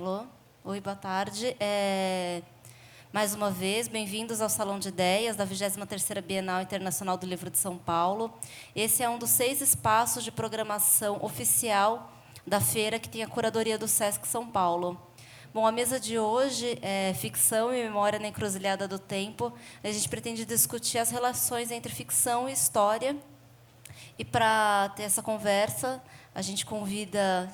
Alô? Oi, boa tarde. Mais uma vez, bem-vindos ao Salão de Ideias da 23ª Bienal Internacional do Livro de São Paulo. Esse é um dos 6 espaços de programação oficial da feira que tem a curadoria do Sesc São Paulo. Bom, a mesa de hoje é Ficção e Memória na Encruzilhada do Tempo. A gente pretende discutir as relações entre ficção e história. E, para ter essa conversa, a gente convida...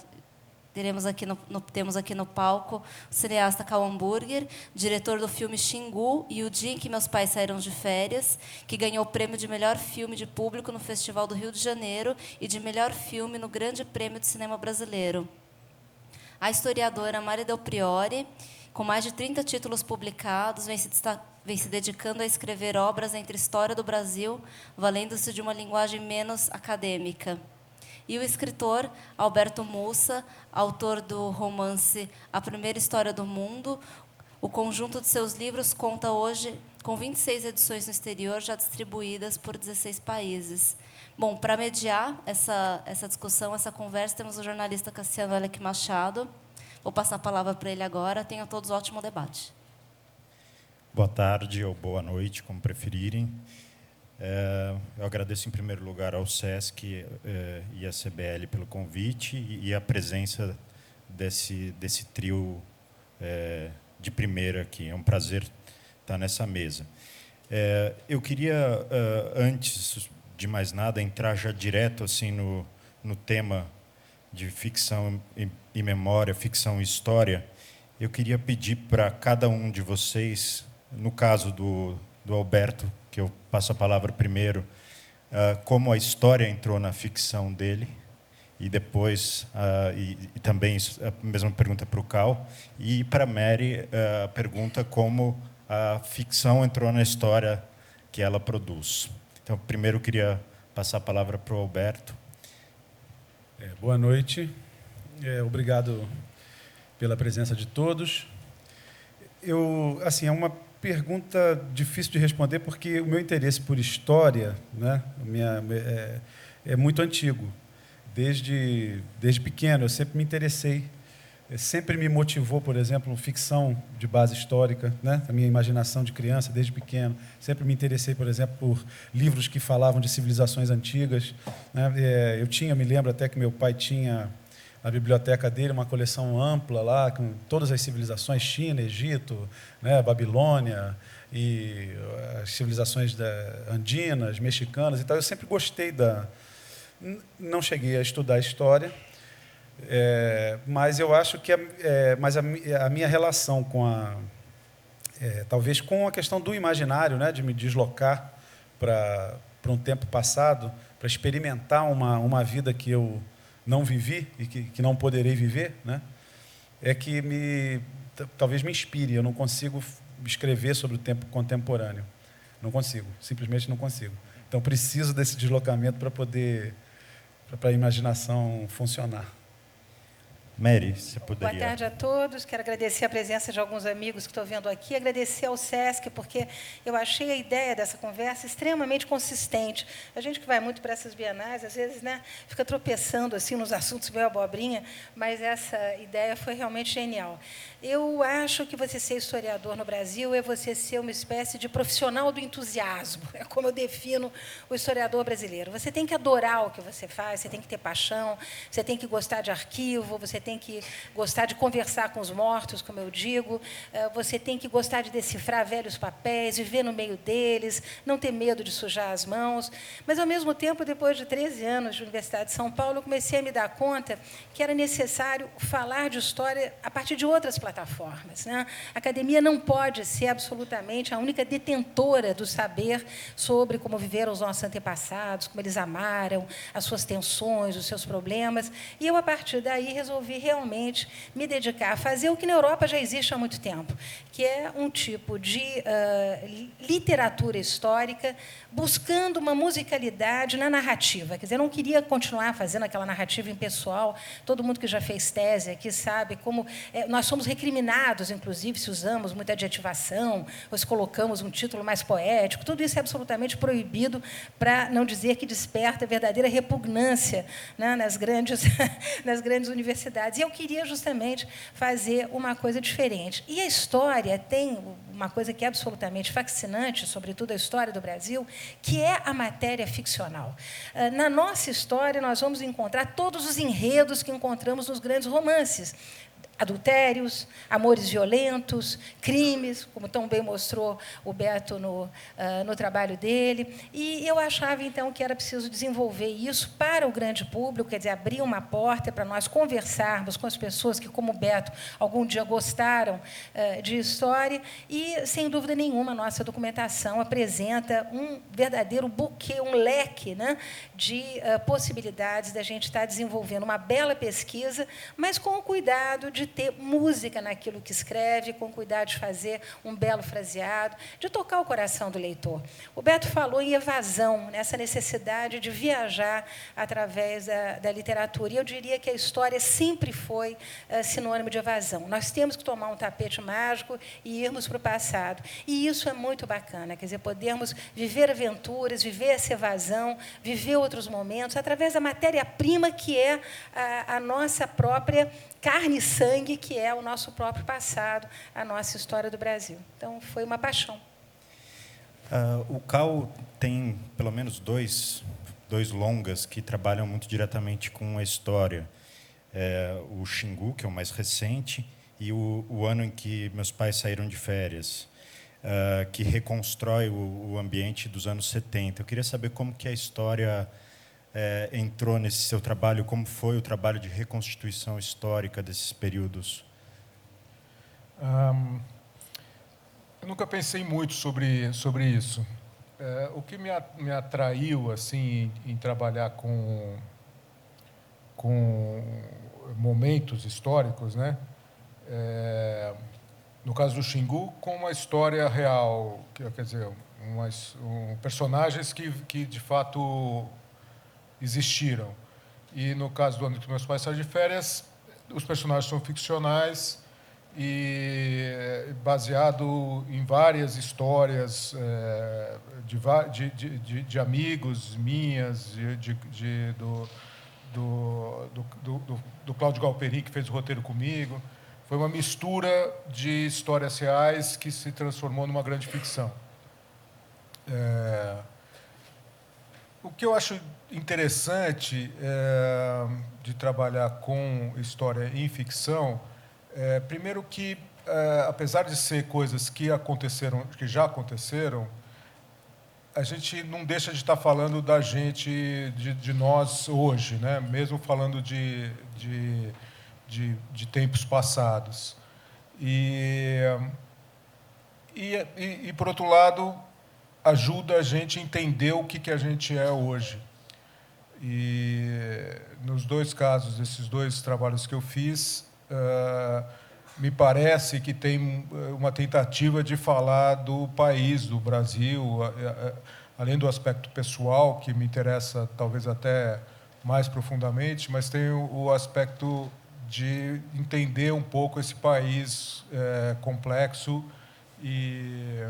Temos aqui no palco o cineasta Karl Hamburger, diretor do filme Xingu e O Dia em que Meus Pais Saíram de Férias, que ganhou o prêmio de melhor filme de público no Festival do Rio de Janeiro e de melhor filme no Grande Prêmio de Cinema Brasileiro. A historiadora Mari Del Priore, com mais de 30 títulos publicados, vem se dedicando a escrever obras entre história do Brasil, valendo-se de uma linguagem menos acadêmica. E o escritor Alberto Mussa, autor do romance A Primeira História do Mundo. O conjunto de seus livros conta hoje com 26 edições no exterior, já distribuídas por 16 países. Bom, para mediar essa discussão, essa conversa, temos o jornalista Cassiano Alec Machado. Vou passar a palavra para ele agora. Tenham todos um ótimo debate. Boa tarde ou boa noite, como preferirem. Eu agradeço, em primeiro lugar, ao Sesc e à CBL pelo convite e a presença desse trio de primeira aqui. É um prazer estar nessa mesa. Eu queria, antes de mais nada, entrar já direto assim, no tema de ficção e memória, ficção e história. Eu queria pedir para cada um de vocês, no caso do Alberto, que eu passo a palavra primeiro, como a história entrou na ficção dele, e depois, e também a mesma pergunta para o Karl, e para a Mary, a pergunta como a ficção entrou na história que ela produz. Então, primeiro eu queria passar a palavra para o Alberto. Boa noite. Obrigado pela presença de todos. É uma pergunta difícil de responder, porque o meu interesse por história, né, é muito antigo. Desde pequeno, eu sempre me interessei. Sempre me motivou, por exemplo, ficção de base histórica, né, a minha imaginação de criança, desde pequeno. Sempre me interessei, por exemplo, por livros que falavam de civilizações antigas, né. Me lembro até que meu pai tinha na biblioteca dele uma coleção ampla lá com todas as civilizações: China, Egito, né, Babilônia e as civilizações andinas, mexicanas e tal. Eu sempre gostei não cheguei a estudar história, mas eu acho que a minha relação talvez com a questão do imaginário, né, de me deslocar para um tempo passado, para experimentar uma vida que eu não vivi e que não poderei viver, né, é que talvez me inspire. Eu não consigo escrever sobre o tempo contemporâneo. Não consigo, simplesmente não consigo. Então, preciso desse deslocamento para a imaginação funcionar. Mary, você poderia... Boa tarde a todos. Quero agradecer a presença de alguns amigos que estou vendo aqui, agradecer ao Sesc, porque eu achei a ideia dessa conversa extremamente consistente. A gente que vai muito para essas bienais, às vezes, né, fica tropeçando assim, nos assuntos meio abobrinha, mas essa ideia foi realmente genial. Eu acho que você ser historiador no Brasil é você ser uma espécie de profissional do entusiasmo. É como eu defino o historiador brasileiro. Você tem que adorar o que você faz, você tem que ter paixão, você tem que gostar de arquivo, você tem que gostar de conversar com os mortos, como eu digo, você tem que gostar de decifrar velhos papéis, viver no meio deles, não ter medo de sujar as mãos. Mas, ao mesmo tempo, depois de 13 anos de Universidade de São Paulo, eu comecei a me dar conta que era necessário falar de história a partir de outras plataformas, né? A academia não pode ser absolutamente a única detentora do saber sobre como viveram os nossos antepassados, como eles amaram, as suas tensões, os seus problemas. E eu, a partir daí, resolvi realmente me dedicar a fazer o que na Europa já existe há muito tempo, que é um tipo de literatura histórica buscando uma musicalidade na narrativa. Quer dizer, eu não queria continuar fazendo aquela narrativa impessoal. Todo mundo que já fez tese aqui sabe como nós somos recriminados, inclusive, se usamos muita adjetivação, ou se colocamos um título mais poético. Tudo isso é absolutamente proibido, para não dizer que desperta verdadeira repugnância, né, nas grandes universidades possibilidades. E eu queria justamente fazer uma coisa diferente. E a história tem uma coisa que é absolutamente fascinante, sobretudo a história do Brasil, que é a matéria ficcional. Na nossa história, nós vamos encontrar todos os enredos que encontramos nos grandes romances. Adultérios, amores violentos, crimes, como tão bem mostrou o Beto no trabalho dele. E eu achava, então, que era preciso desenvolver isso para o grande público, quer dizer, abrir uma porta para nós conversarmos com as pessoas que, como o Beto, algum dia gostaram de história. E, sem dúvida nenhuma, a nossa documentação apresenta um verdadeiro buquê, um leque, né, de possibilidades da gente estar desenvolvendo uma bela pesquisa, mas com o cuidado de ter música naquilo que escreve, com cuidado de fazer um belo fraseado, de tocar o coração do leitor. O Beto falou em evasão, nessa necessidade de viajar através da literatura. E eu diria que a história sempre foi sinônimo de evasão. Nós temos que tomar um tapete mágico e irmos para o passado. E isso é muito bacana, quer dizer, podermos viver aventuras, viver essa evasão, viver outros momentos, através da matéria-prima que é a nossa própria carne e sangue, que é o nosso próprio passado, a nossa história do Brasil. Então, foi uma paixão. O CAU tem, pelo menos, dois longas que trabalham muito diretamente com a história. O Xingu, que é o mais recente, e o ano em que meus pais saíram de férias, que reconstrói o ambiente dos anos 70. Eu queria saber como que a história entrou nesse seu trabalho, como foi o trabalho de reconstituição histórica desses períodos? Eu nunca pensei muito sobre isso. O que me atraiu assim em trabalhar com momentos históricos, né? No caso do Xingu, com uma história real, quer dizer, personagens que de fato existiram. E, no caso do ano que meus pais saíram de férias, os personagens são ficcionais e baseado em várias histórias de amigos minhas, do Cláudio Galperin, que fez o roteiro comigo. Foi uma mistura de histórias reais que se transformou numa grande ficção. O que eu acho interessante de trabalhar com história em ficção, primeiro que, apesar de ser coisas que já aconteceram, a gente não deixa de estar falando da gente, de nós hoje, né? Mesmo falando de tempos passados. E, por outro lado, ajuda a gente a entender o que a gente é hoje. E, nos dois casos, desses dois trabalhos que eu fiz, me parece que tem uma tentativa de falar do país, do Brasil, além do aspecto pessoal, que me interessa talvez até mais profundamente, mas tem o aspecto de entender um pouco esse país complexo e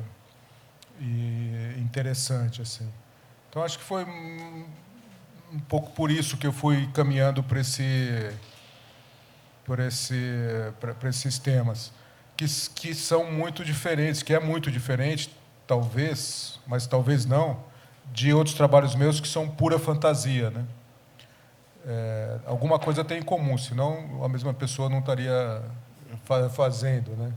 interessante, assim. Então, acho que foi um pouco por isso que eu fui caminhando para esses temas, que são muito diferentes, que é muito diferente, talvez, mas talvez não, de outros trabalhos meus que são pura fantasia, né? Alguma coisa tem em comum, senão a mesma pessoa não estaria fazendo, né?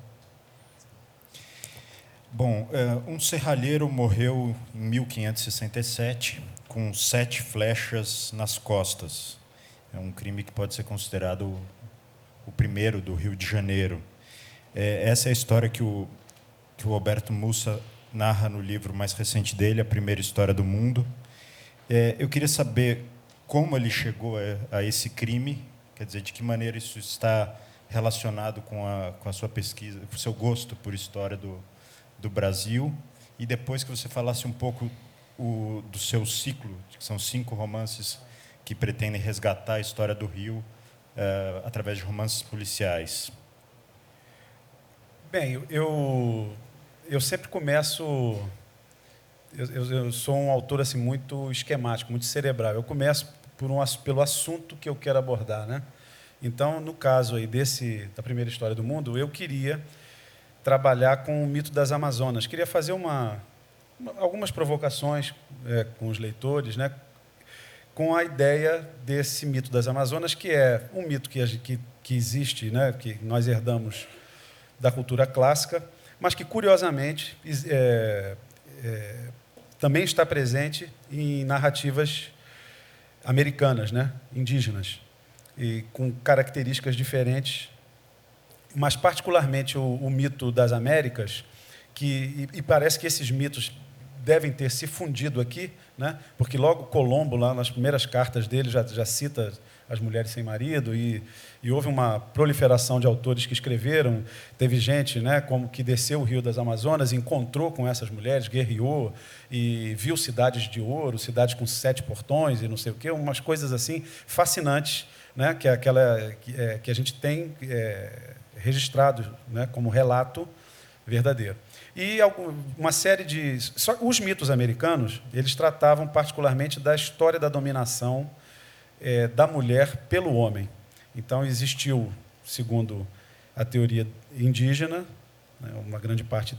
Bom, um serralheiro morreu em 1567 com 7 flechas nas costas. É um crime que pode ser considerado o primeiro do Rio de Janeiro. Essa é a história que o Alberto Mussa narra no livro mais recente dele, A Primeira História do Mundo. Eu queria saber como ele chegou a esse crime, quer dizer, de que maneira isso está relacionado com a sua pesquisa, com o seu gosto por história do Brasil, e depois que você falasse um pouco do seu ciclo, que são 5 romances que pretendem resgatar a história do Rio através de romances policiais. Bem, eu sempre começo... Eu sou um autor assim, muito esquemático, muito cerebral. Eu começo pelo assunto que eu quero abordar, né? Então, no caso aí da primeira história do mundo, eu queria trabalhar com o mito das Amazonas. Queria fazer algumas provocações com os leitores, né, com a ideia desse mito das Amazonas, que é um mito que existe, né, que nós herdamos da cultura clássica, mas que, curiosamente, também está presente em narrativas americanas, né, indígenas, e com características diferentes, mas particularmente o mito das Américas, e parece que esses mitos devem ter se fundido aqui, né, porque logo Colombo, lá nas primeiras cartas dele, já cita as mulheres sem marido, e houve uma proliferação de autores que escreveram. Teve gente, né, como que desceu o Rio das Amazonas, encontrou com essas mulheres, guerreou, e viu cidades de ouro, cidades com 7 portões, e não sei o quê, umas coisas assim fascinantes, né, que a gente tem registrado, né, como relato verdadeiro. E uma série de... Os mitos americanos, eles tratavam particularmente da história da dominação da mulher pelo homem. Então, existiu, segundo a teoria indígena, né, uma grande parte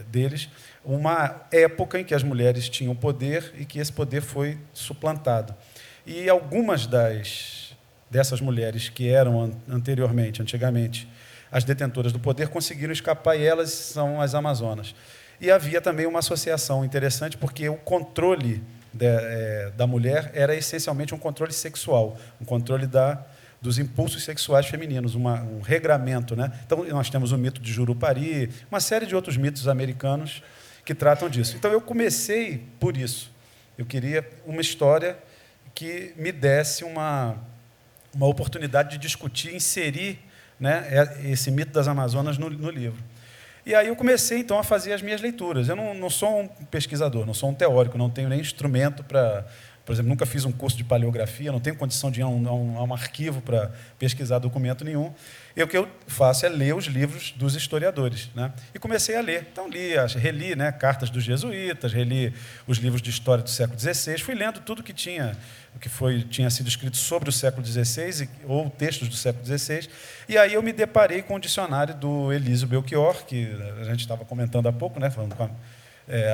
deles, uma época em que as mulheres tinham poder e que esse poder foi suplantado. E algumas dessas mulheres que eram antigamente, as detentoras do poder, conseguiram escapar, e elas são as Amazonas. E havia também uma associação interessante, porque o controle da mulher era essencialmente um controle sexual, um controle dos impulsos sexuais femininos, um regramento, né? Então, nós temos o mito de Jurupari, uma série de outros mitos americanos que tratam disso. Então, eu comecei por isso. Eu queria uma história que me desse uma oportunidade de discutir, inserir, né, esse mito das Amazonas no livro. E aí eu comecei, então, a fazer as minhas leituras. Eu não sou um pesquisador, não sou um teórico, não tenho nem instrumento para... Por exemplo, nunca fiz um curso de paleografia, não tenho condição de ir a um arquivo para pesquisar documento nenhum. E o que eu faço é ler os livros dos historiadores, né? E comecei a ler. Então, reli, né, cartas dos jesuítas, reli os livros de história do século XVI, fui lendo tudo que tinha sido escrito sobre o século XVI ou textos do século XVI. E aí eu me deparei com o dicionário do Elísio Belchior, que a gente estava comentando há pouco, né, falando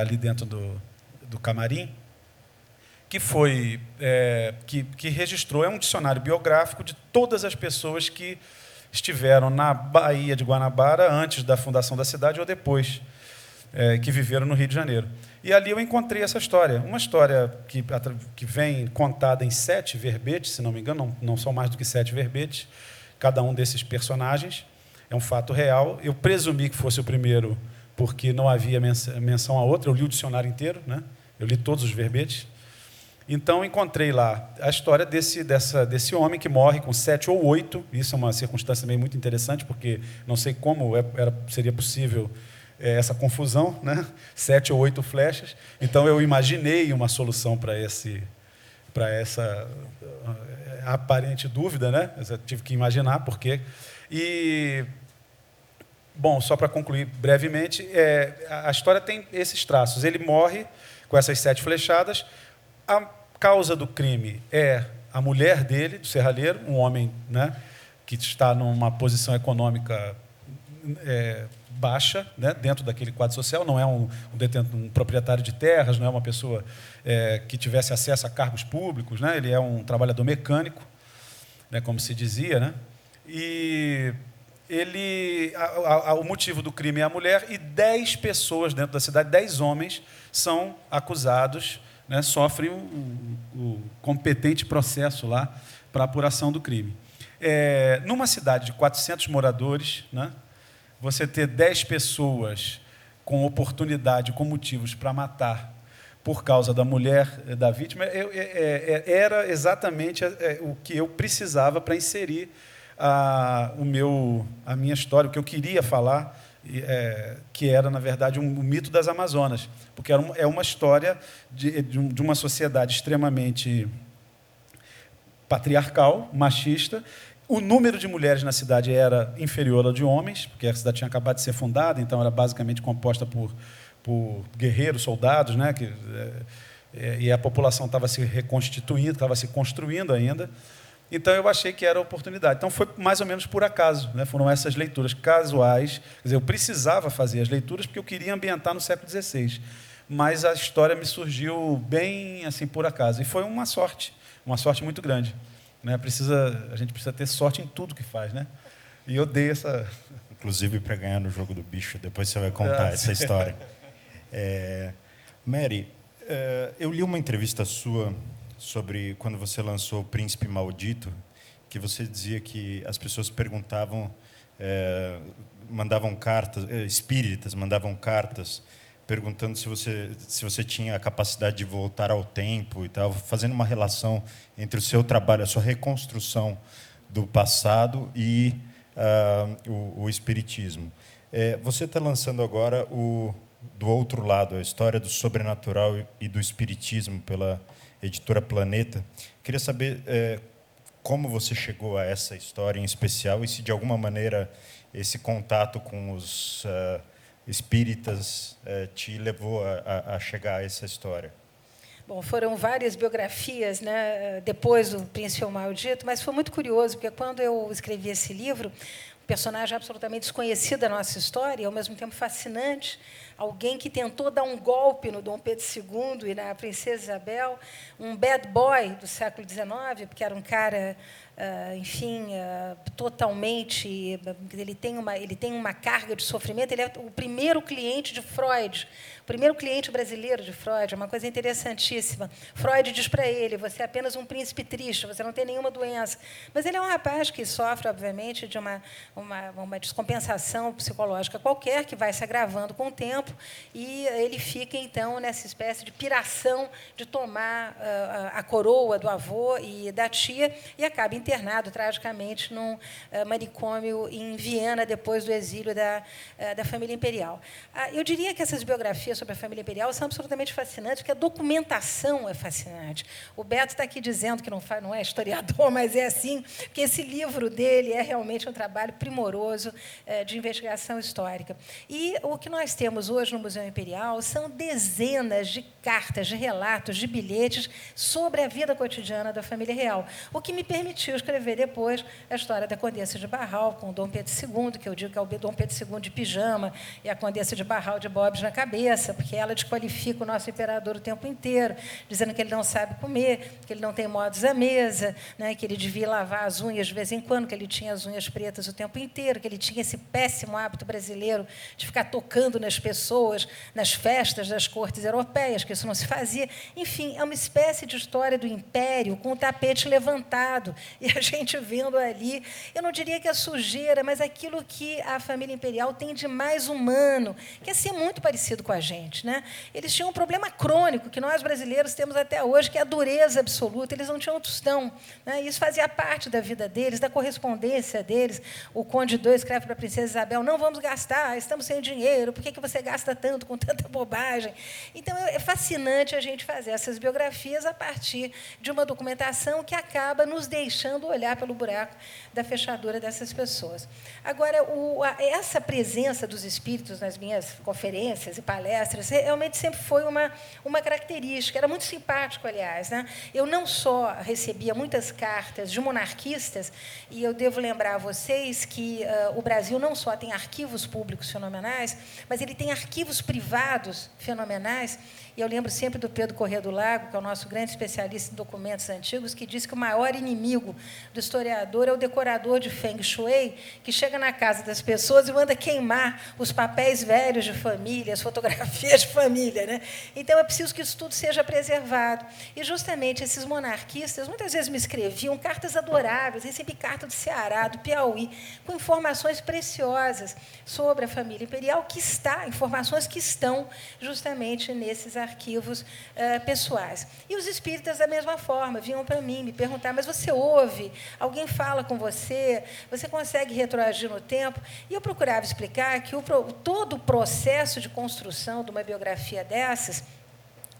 ali dentro do camarim, que registrou, é um dicionário biográfico de todas as pessoas que estiveram na Baía de Guanabara antes da fundação da cidade ou depois, que viveram no Rio de Janeiro. E ali eu encontrei essa história, uma história que vem contada em 7 verbetes, se não me engano, não são mais do que 7 verbetes, cada um desses personagens, é um fato real. Eu presumi que fosse o primeiro, porque não havia menção a outra, eu li o dicionário inteiro, né? Eu li todos os verbetes. Então, encontrei lá a história desse homem que morre com 7 ou 8. Isso é uma circunstância também muito interessante, porque não sei como seria possível essa confusão, né? 7 ou 8 flechas. Então, eu imaginei uma solução para essa aparente dúvida, né? Eu tive que imaginar por quê. E, bom, só para concluir brevemente, a história tem esses traços. Ele morre com essas 7 flechadas. A causa do crime é a mulher dele, do serralheiro, um homem, né, que está numa posição econômica baixa, né, dentro daquele quadro social, não é um proprietário de terras, não é uma pessoa que tivesse acesso a cargos públicos, né, ele é um trabalhador mecânico, né, como se dizia, né, e o motivo do crime é a mulher, e 10 pessoas dentro da cidade, 10 homens, são acusados, né, sofrem o competente processo lá para apuração do crime. Numa cidade de 400 moradores, né, você ter 10 pessoas com oportunidade, com motivos para matar por causa da mulher da vítima, era exatamente o que eu precisava para inserir a minha história, o que eu queria falar, que era, na verdade, um mito das Amazonas, porque é uma história de uma sociedade extremamente patriarcal, machista. O número de mulheres na cidade era inferior ao de homens, porque a cidade tinha acabado de ser fundada, então era basicamente composta por guerreiros, soldados, né, e a população estava se reconstituindo, estava se construindo ainda. Então, eu achei que era a oportunidade. Então, foi mais ou menos por acaso, né? Foram essas leituras casuais. Quer dizer, eu precisava fazer as leituras porque eu queria ambientar no século XVI. Mas a história me surgiu bem assim por acaso. E foi uma sorte muito grande. Né? A gente precisa ter sorte em tudo que faz. Né? E eu dei essa... Inclusive para ganhar no jogo do bicho. Depois você vai contar essa história. Mary, eu li uma entrevista sua sobre quando você lançou O Príncipe Maldito, que você dizia que as pessoas perguntavam, mandavam cartas, espíritas mandavam cartas perguntando se você tinha a capacidade de voltar ao tempo e tal, fazendo uma relação entre o seu trabalho, a sua reconstrução do passado e o espiritismo. Você está lançando agora Do Outro Lado, a história do sobrenatural e do espiritismo pela editora Planeta. Queria saber como você chegou a essa história em especial e se, de alguma maneira, esse contato com os espíritas te levou a chegar a essa história. Bom, foram várias biografias, né, depois do Príncipe Maldito, mas foi muito curioso, porque quando eu escrevi esse livro, um personagem absolutamente desconhecido da nossa história e, ao mesmo tempo, fascinante, alguém que tentou dar um golpe no Dom Pedro II e na Princesa Isabel, um bad boy do século XIX, porque era um cara, enfim, totalmente... Ele tem uma carga de sofrimento. Ele é o primeiro cliente de Freud, o primeiro cliente brasileiro de Freud. É uma coisa interessantíssima. Freud diz para ele, você é apenas um príncipe triste, você não tem nenhuma doença. Mas ele é um rapaz que sofre, obviamente, de uma descompensação psicológica qualquer, que vai se agravando com o tempo, e ele fica, então, nessa espécie de piração de tomar a coroa do avô e da tia, e acaba internado, tragicamente, num manicômio em Viena, depois do exílio da família imperial. Eu diria que essas biografias sobre a família imperial são absolutamente fascinantes, porque a documentação é fascinante. O Beto está aqui dizendo que não é historiador, mas é assim, porque esse livro dele é realmente um trabalho primoroso de investigação histórica. E o que nós temos hoje no Museu Imperial são dezenas de cartas, de relatos, de bilhetes sobre a vida cotidiana da família real, o que me permitiu escrever depois a história da Condessa de Barral, com o Dom Pedro II, que eu digo que é o Dom Pedro II de pijama, e a Condessa de Barral de bobs na cabeça, porque ela desqualifica o nosso imperador o tempo inteiro, dizendo que ele não sabe comer, que ele não tem modos à mesa, né, que ele devia lavar as unhas de vez em quando, que ele tinha as unhas pretas o tempo inteiro, que ele tinha esse péssimo hábito brasileiro de ficar tocando nas pessoas, nas festas das cortes europeias, que isso não se fazia. Enfim, é uma espécie de história do império com o tapete levantado, e a gente vendo ali, eu não diria que é sujeira, mas aquilo que a família imperial tem de mais humano, que é ser muito parecido com a gente. Né? Eles tinham um problema crônico, que nós brasileiros temos até hoje, que é a dureza absoluta. Eles não tinham tostão. Né? Isso fazia parte da vida deles, da correspondência deles. O Conde II escreve para a Princesa Isabel, não vamos gastar, estamos sem dinheiro, por que você gasta tanto com tanta bobagem? Então, é fascinante a gente fazer essas biografias a partir de uma documentação que acaba nos deixando olhar pelo buraco da fechadura dessas pessoas. Agora, essa presença dos espíritos nas minhas conferências e palestras realmente sempre foi uma característica. Era muito simpático, aliás. Né? Eu não só recebia muitas cartas de monarquistas, e eu devo lembrar a vocês que o Brasil não só tem arquivos públicos fenomenais, mas ele tem arquivos privados fenomenais. E eu lembro sempre do Pedro Corrêa do Lago, que é o nosso grande especialista em documentos antigos, que diz que o maior inimigo do historiador é o decorador de Feng Shui, que chega na casa das pessoas e manda queimar os papéis velhos de família, as fotografias de família. Né? Então, é preciso que isso tudo seja preservado. E, justamente, esses monarquistas muitas vezes me escreviam cartas adoráveis, recebi carta do Ceará, do Piauí, com informações preciosas sobre a família imperial, informações que estão justamente nesses arquivos pessoais. E os espíritas, da mesma forma, vinham para mim me perguntar, mas você ouve? Alguém fala com você? Você consegue retroagir no tempo? E eu procurava explicar que todo o processo de construção de uma biografia dessas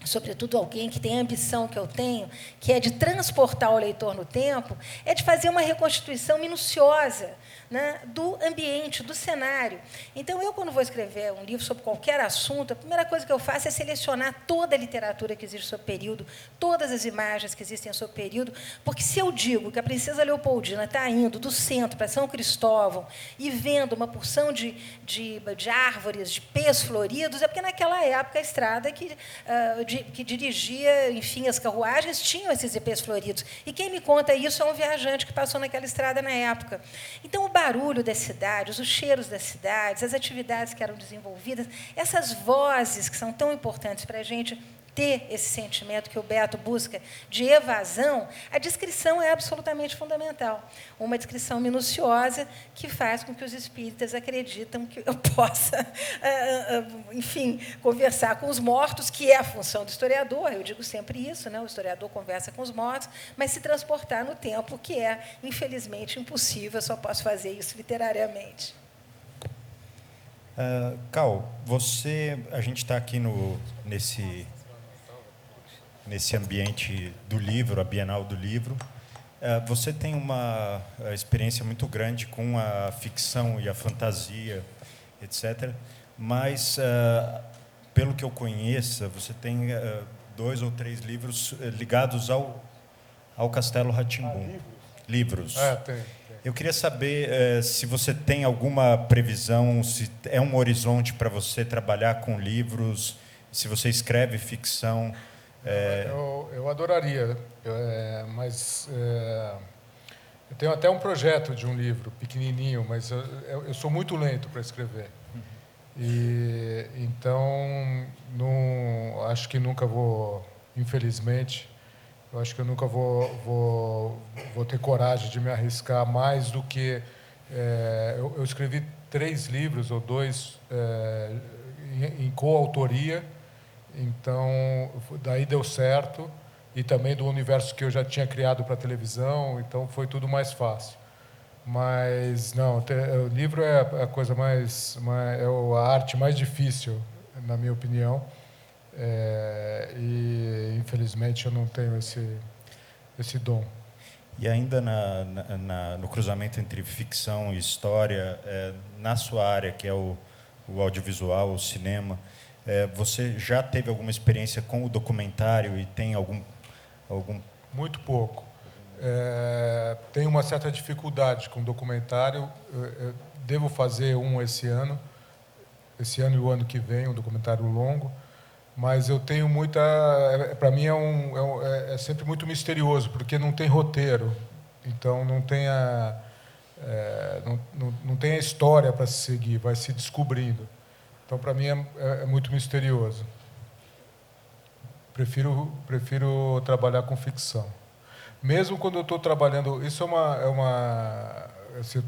sobretudo alguém que tem a ambição que eu tenho, que é de transportar o leitor no tempo, é de fazer uma reconstituição minuciosa, né, do ambiente, do cenário. Então, eu, quando vou escrever um livro sobre qualquer assunto, a primeira coisa que eu faço é selecionar toda a literatura que existe sobre o período, todas as imagens que existem sobre o período, porque se eu digo que a princesa Leopoldina está indo do centro para São Cristóvão e vendo uma porção de árvores, de pés floridos, é porque, naquela época, a estrada que dirigia, enfim, as carruagens tinham esses ipês floridos. E quem me conta isso é um viajante que passou naquela estrada na época. Então, o barulho das cidades, os cheiros das cidades, as atividades que eram desenvolvidas, essas vozes que são tão importantes para a gente ter esse sentimento que o Beto busca de evasão, a descrição é absolutamente fundamental. Uma descrição minuciosa que faz com que os espíritas acreditam que eu possa, enfim, conversar com os mortos, que é a função do historiador. Eu digo sempre isso, né? O historiador conversa com os mortos, mas se transportar no tempo, que é, infelizmente, impossível. Eu só posso fazer isso literariamente. Cal, a gente está aqui nesse ambiente do livro, a Bienal do Livro. Você tem uma experiência muito grande com a ficção e a fantasia, etc. Mas, pelo que eu conheço, você tem 2 ou 3 livros ligados ao Castelo Rá-Tim-Bum. Livros. Tem. Eu queria saber se você tem alguma previsão, se é um horizonte para você trabalhar com livros, se você escreve ficção. Eu adoraria, mas eu tenho até um projeto de um livro pequenininho, mas eu sou muito lento para escrever. E então acho que nunca vou, infelizmente, eu acho que eu nunca vou ter coragem de me arriscar mais do que eu escrevi 3 livros ou 2 em coautoria. Então, daí deu certo, e também do universo que eu já tinha criado para a televisão, então foi tudo mais fácil. Mas, não, o livro é a coisa é a arte mais difícil, na minha opinião, e, infelizmente, eu não tenho esse dom. E ainda no cruzamento entre ficção e história, na sua área, que é o audiovisual, o cinema, você já teve alguma experiência com o documentário e tem algum... Muito pouco. Tenho uma certa dificuldade com documentário. Eu devo fazer um esse ano e o ano que vem, um documentário longo, mas eu tenho muita... Para mim é sempre muito misterioso, porque não tem roteiro, então não tem não tem a história para se seguir, vai se descobrindo. Então, para mim, é muito misterioso. Prefiro trabalhar com ficção. Mesmo quando eu estou trabalhando... Isso assim,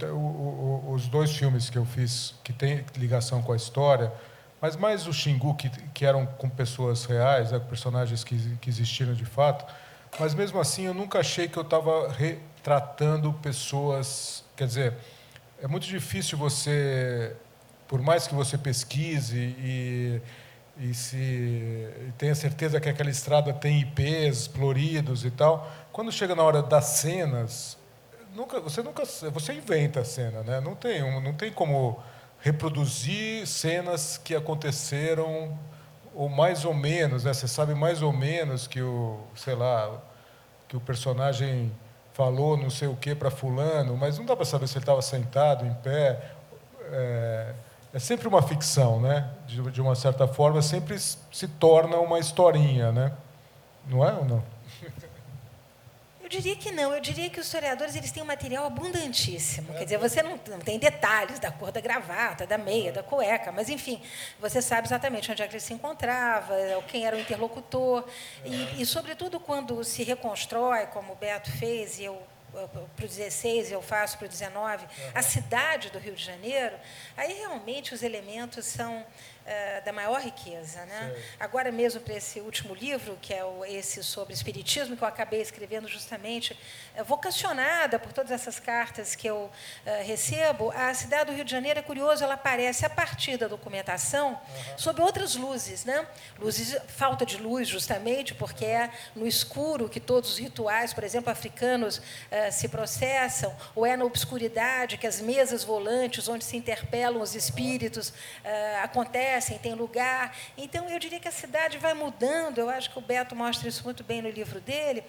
os 2 filmes que eu fiz, que têm ligação com a história, mas mais o Xingu, que eram com pessoas reais, com personagens que existiram de fato, mas, mesmo assim, eu nunca achei que eu estava retratando pessoas... Quer dizer, é muito difícil você... Por mais que você pesquise e tenha certeza que aquela estrada tem ipês floridos e tal, quando chega na hora das cenas, você inventa a cena, né? Não tem como reproduzir cenas que aconteceram, ou mais ou menos, né? Você sabe mais ou menos que que o personagem falou não sei o que para fulano, mas não dá para saber se ele estava sentado, em pé. É sempre uma ficção, né? De uma certa forma, sempre se torna uma historinha, né? Não é ou não? Eu diria que não. Eu diria que os historiadores eles têm um material abundantíssimo. Quer dizer, você não tem detalhes da cor da gravata, da meia, da cueca, mas, enfim, você sabe exatamente onde é que ele se encontrava, quem era o interlocutor. E sobretudo, quando se reconstrói, como o Beto fez, e eu para o 16, eu faço para o 19, a cidade do Rio de Janeiro, aí realmente os elementos são da maior riqueza, né? Agora mesmo, para esse último livro, que é esse sobre espiritismo, que eu acabei escrevendo justamente, vocacionada por todas essas cartas que eu recebo, a cidade do Rio de Janeiro, é curioso, ela aparece a partir da documentação sob outras luzes, né? Luzes, falta de luz, justamente, porque é no escuro que todos os rituais, por exemplo, africanos, se processam, ou é na obscuridade que as mesas volantes, onde se interpelam os espíritos, acontecem, tem lugar. Então, eu diria que a cidade vai mudando, eu acho que o Beto mostra isso muito bem no livro dele,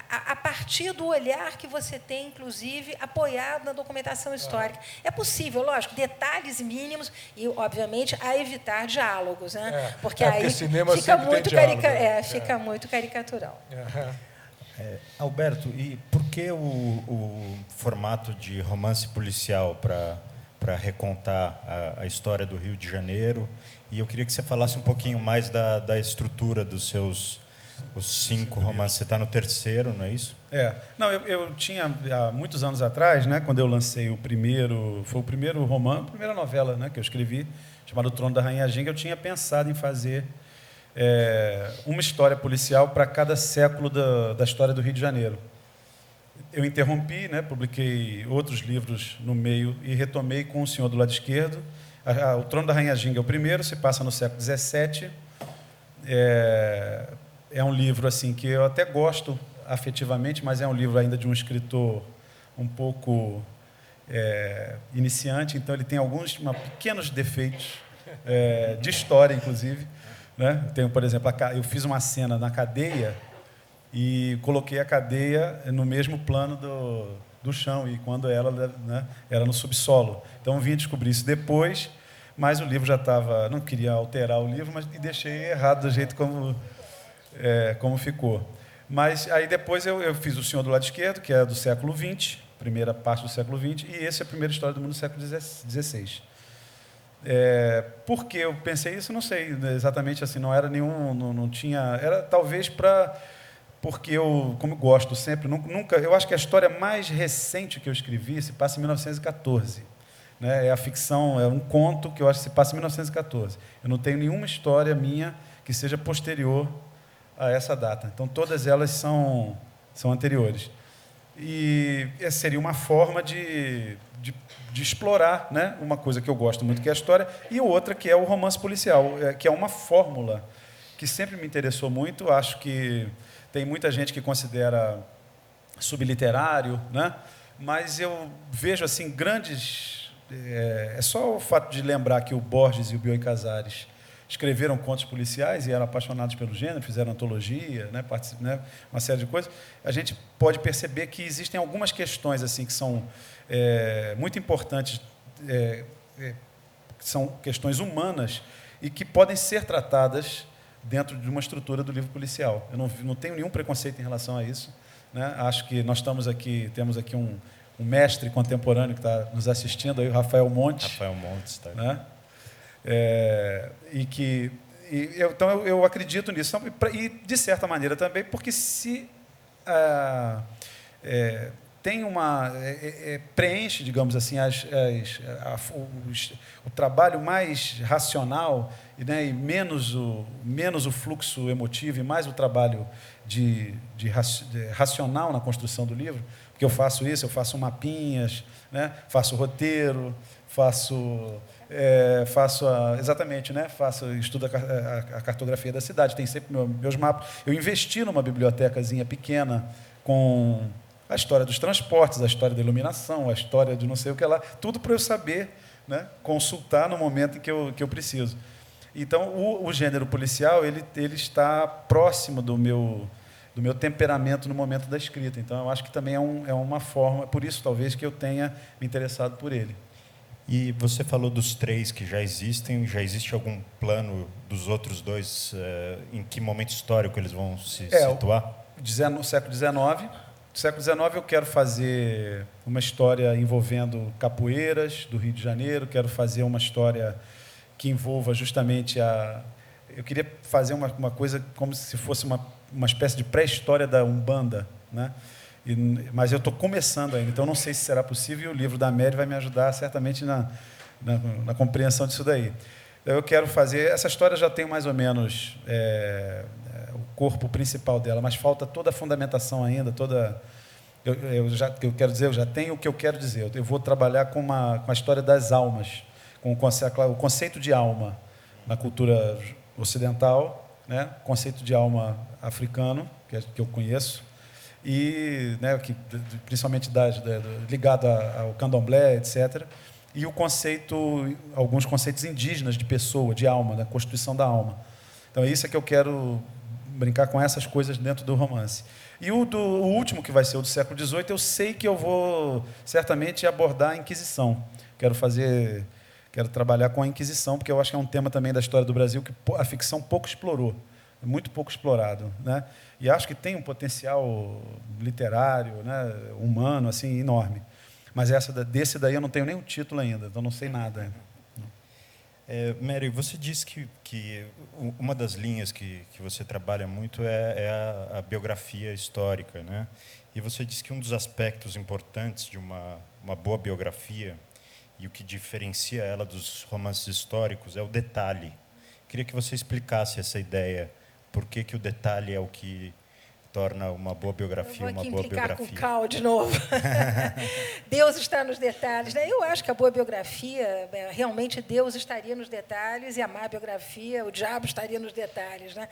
a partir do olhar que você tem, inclusive, apoiado na documentação histórica. É possível, lógico, detalhes mínimos e, obviamente, a evitar diálogos, né? Porque aí fica muito caricatural. Alberto, e por que o formato de romance policial para recontar a história do Rio de Janeiro? E eu queria que você falasse um pouquinho mais da estrutura dos seus os 5 romances. Você está no terceiro, não é isso? Não, eu tinha, há muitos anos atrás, né, quando eu lancei o primeiro, foi o primeiro romance, a primeira novela, né, que eu escrevi, chamado O Trono da Rainha Ginga, eu tinha pensado em fazer uma história policial para cada século da história do Rio de Janeiro. Eu interrompi, né, publiquei outros livros no meio e retomei com O Senhor do Lado Esquerdo. O Trono da Rainha Ginga é o primeiro, se passa no século XVII. É um livro assim que eu até gosto afetivamente, mas é um livro ainda de um escritor um pouco iniciante, então ele tem alguns pequenos defeitos de história, inclusive. Né? Tenho, por exemplo, eu fiz uma cena na cadeia e coloquei a cadeia no mesmo plano do chão, e quando ela, né, era no subsolo. Então, vim descobrir isso depois, mas o livro já estava... Não queria alterar o livro, mas deixei errado do jeito como ficou. Mas aí depois eu fiz O Senhor do Lado Esquerdo, que é do século XX, primeira parte do século XX, e esse é a primeira história do mundo do século XVI. Por que eu pensei isso? Não sei exatamente, assim, não era nenhum, não tinha, era talvez porque eu, como gosto sempre, nunca, eu acho que a história mais recente que eu escrevi se passa em 1914, né? É a ficção, é um conto que eu acho que se passa em 1914. Eu não tenho nenhuma história minha que seja posterior a essa data. Então todas elas são anteriores. E seria uma forma de explorar, né, uma coisa que eu gosto muito, que é a história, e outra que é o romance policial, que é uma fórmula que sempre me interessou muito. Acho que tem muita gente que considera subliterário, né, mas eu vejo assim grandes... É só o fato de lembrar que o Borges e o Bioy Casares escreveram contos policiais e eram apaixonados pelo gênero, fizeram antologia, né, uma série de coisas. A gente pode perceber que existem algumas questões assim que são muito importantes, que são questões humanas e que podem ser tratadas dentro de uma estrutura do livro policial. Eu não tenho nenhum preconceito em relação a isso, né? Acho que nós temos aqui um mestre contemporâneo que está nos assistindo, aí, o Rafael Montes. Rafael Montes, tá. Né? Então eu acredito nisso, e de certa maneira também, porque se tem preenche, digamos assim, o trabalho mais racional, né, e menos o fluxo emotivo e mais o trabalho racional na construção do livro, porque eu faço isso, eu faço mapinhas, né, faço roteiro, exatamente, né? Estudo a cartografia da cidade, tem sempre meus mapas. Eu investi numa bibliotecazinha pequena com a história dos transportes, a história da iluminação, a história de não sei o que lá, tudo para eu saber, né, consultar no momento em que eu preciso. Então, o gênero policial ele está próximo do meu temperamento no momento da escrita. Então, eu acho que também é uma forma, por isso talvez que eu tenha me interessado por ele. E você falou dos 3 que já existem. Já existe algum plano dos outros 2? Em que momento histórico eles vão se situar? No século XIX. No século XIX eu quero fazer uma história envolvendo capoeiras do Rio de Janeiro, quero fazer uma história que envolva justamente eu queria fazer uma coisa como se fosse uma espécie de pré-história da Umbanda, né? Mas eu estou começando ainda, então não sei se será possível, e o livro da Mary vai me ajudar certamente na compreensão disso daí. Eu quero fazer... Essa história já tem mais ou menos o corpo principal dela, mas falta toda a fundamentação ainda, toda... Eu quero dizer, eu já tenho o que eu quero dizer. Eu vou trabalhar com a história das almas, com o conceito de alma na cultura ocidental, né? O conceito de alma africano, que eu conheço, e, né, principalmente ligado ao candomblé, etc., e alguns conceitos indígenas de pessoa, de alma, da constituição da alma. Então, é isso que eu quero brincar com essas coisas dentro do romance. E o último, que vai ser o do século XVIII, eu sei que eu vou, certamente, abordar a Inquisição. Quero trabalhar com a Inquisição, porque eu acho que é um tema também da história do Brasil que a ficção pouco explorou, muito pouco explorado, né? E acho que tem um potencial literário, né, humano, assim, enorme. Mas desse daí eu não tenho nem o título ainda, então não sei nada. Mary, você disse que uma das linhas que você trabalha muito é a biografia histórica, né? E você disse que um dos aspectos importantes de uma boa biografia e o que diferencia ela dos romances históricos é o detalhe. Queria que você explicasse essa ideia. Por que o detalhe é o que torna uma boa biografia uma boa biografia? Eu vou aqui implicar com o Cal de novo. Deus está nos detalhes, né? Eu acho que a boa biografia, realmente Deus estaria nos detalhes, e a má biografia, o diabo estaria nos detalhes, né?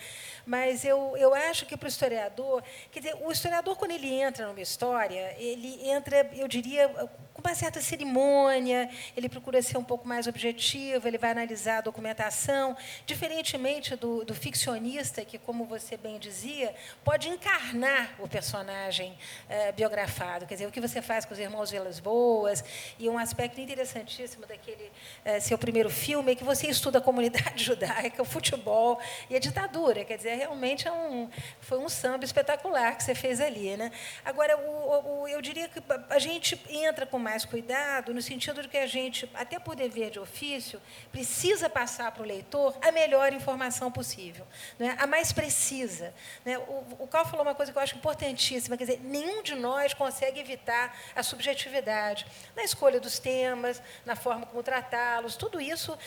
Mas eu acho que para o historiador, quer dizer, o historiador, quando ele entra numa história, ele entra, eu diria, com uma certa cerimônia, ele procura ser um pouco mais objetivo, ele vai analisar a documentação, diferentemente do ficcionista, que, como você bem dizia, pode encarnar o personagem biografado. Quer dizer, o que você faz com os irmãos Vilas Boas, e um aspecto interessantíssimo daquele seu primeiro filme é que você estuda a comunidade judaica, o futebol e a ditadura. Quer dizer, realmente foi um samba espetacular que você fez ali, né? Agora, eu diria que a gente entra com mais cuidado, no sentido de que a gente, até por dever de ofício, precisa passar para o leitor a melhor informação possível, né? A mais precisa, né? O Cal falou uma coisa que eu acho importantíssima, quer dizer, nenhum de nós consegue evitar a subjetividade na escolha dos temas, na forma como tratá-los, tudo isso.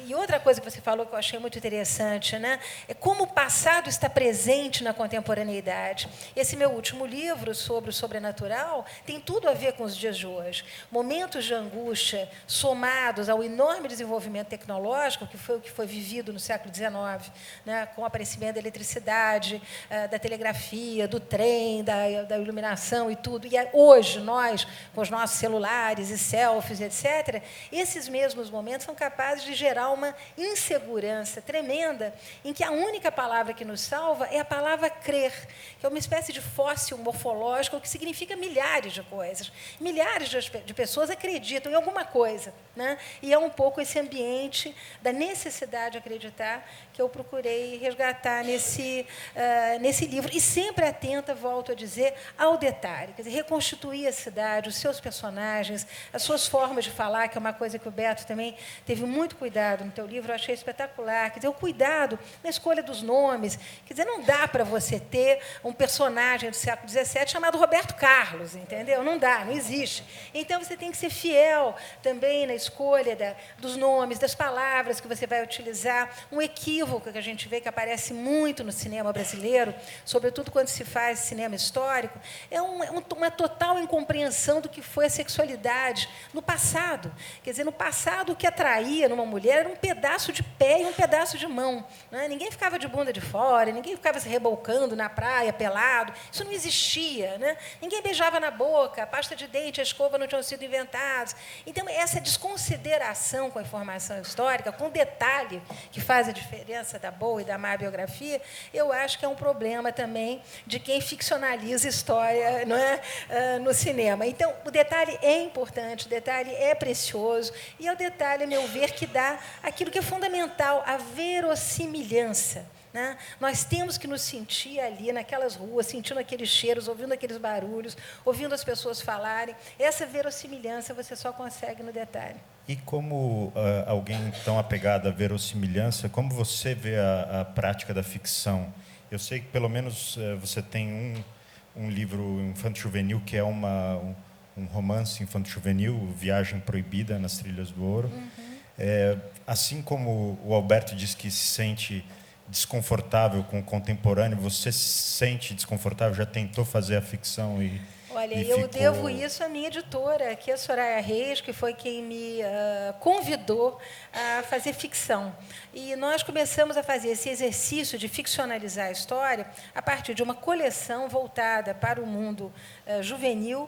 E outra coisa que você falou que eu achei muito interessante, né? É como o passado está presente na contemporaneidade. Esse meu último livro, sobre o sobrenatural, tem tudo a ver com os dias de hoje. Momentos de angústia somados ao enorme desenvolvimento tecnológico, que foi o que foi vivido no século XIX, né? Com o aparecimento da eletricidade, da telegrafia, do trem, da iluminação e tudo. E hoje, nós, com os nossos celulares e selfies, etc., esses mesmos momentos são capazes de gerar uma insegurança tremenda, em que a única palavra que nos salva é a palavra crer, que é uma espécie de fóssil morfológico que significa milhares de coisas. Milhares de pessoas acreditam em alguma coisa, né? E é um pouco esse ambiente da necessidade de acreditar que eu procurei resgatar nesse livro. E sempre atenta, volto a dizer, ao detalhe. Quer dizer, reconstituir a cidade, os seus personagens, as suas formas de falar, que é uma coisa que o Beto também teve muito cuidado no teu livro, eu achei espetacular. Quer dizer, o cuidado na escolha dos nomes. Quer dizer, não dá para você ter um personagem do século XVII chamado Roberto Carlos, entendeu? Não dá, não existe. Então, você tem que ser fiel também na escolha dos nomes, das palavras que você vai utilizar. Um equívoco que a gente vê que aparece muito no cinema brasileiro, sobretudo quando se faz cinema histórico, é uma total incompreensão do que foi a sexualidade no passado. Quer dizer, no passado, o que atraía numa mulher era um pedaço de pé e um pedaço de mão, né? Ninguém ficava de bunda de fora, ninguém ficava se rebolcando na praia, pelado. Isso não existia, né? Ninguém beijava na boca, a pasta de dente, a escova não tinham sido inventados. Então, essa desconsideração com a informação histórica, com o detalhe que faz a diferença da boa e da má biografia, eu acho que é um problema também de quem ficcionaliza história, não é? No cinema. Então, o detalhe é importante, o detalhe é precioso, e é o detalhe, a meu ver, que dá aquilo que é fundamental, a verossimilhança. Né? Nós temos que nos sentir ali, naquelas ruas, sentindo aqueles cheiros, ouvindo aqueles barulhos, ouvindo as pessoas falarem. Essa verossimilhança você só consegue no detalhe. E como alguém tão apegado à verossimilhança, como você vê a prática da ficção? Eu sei que, pelo menos, você tem um livro infanto-juvenil, que é um romance infanto-juvenil, Viagem Proibida nas Trilhas do Ouro. Uhum. Assim como o Alberto disse que se sente desconfortável com o contemporâneo, você se sente desconfortável? Já tentou fazer a ficção e Olha, e eu ficou... devo isso à minha editora, que é a Soraya Reis, que foi quem me convidou a fazer ficção. E nós começamos a fazer esse exercício de ficcionalizar a história a partir de uma coleção voltada para o mundo juvenil,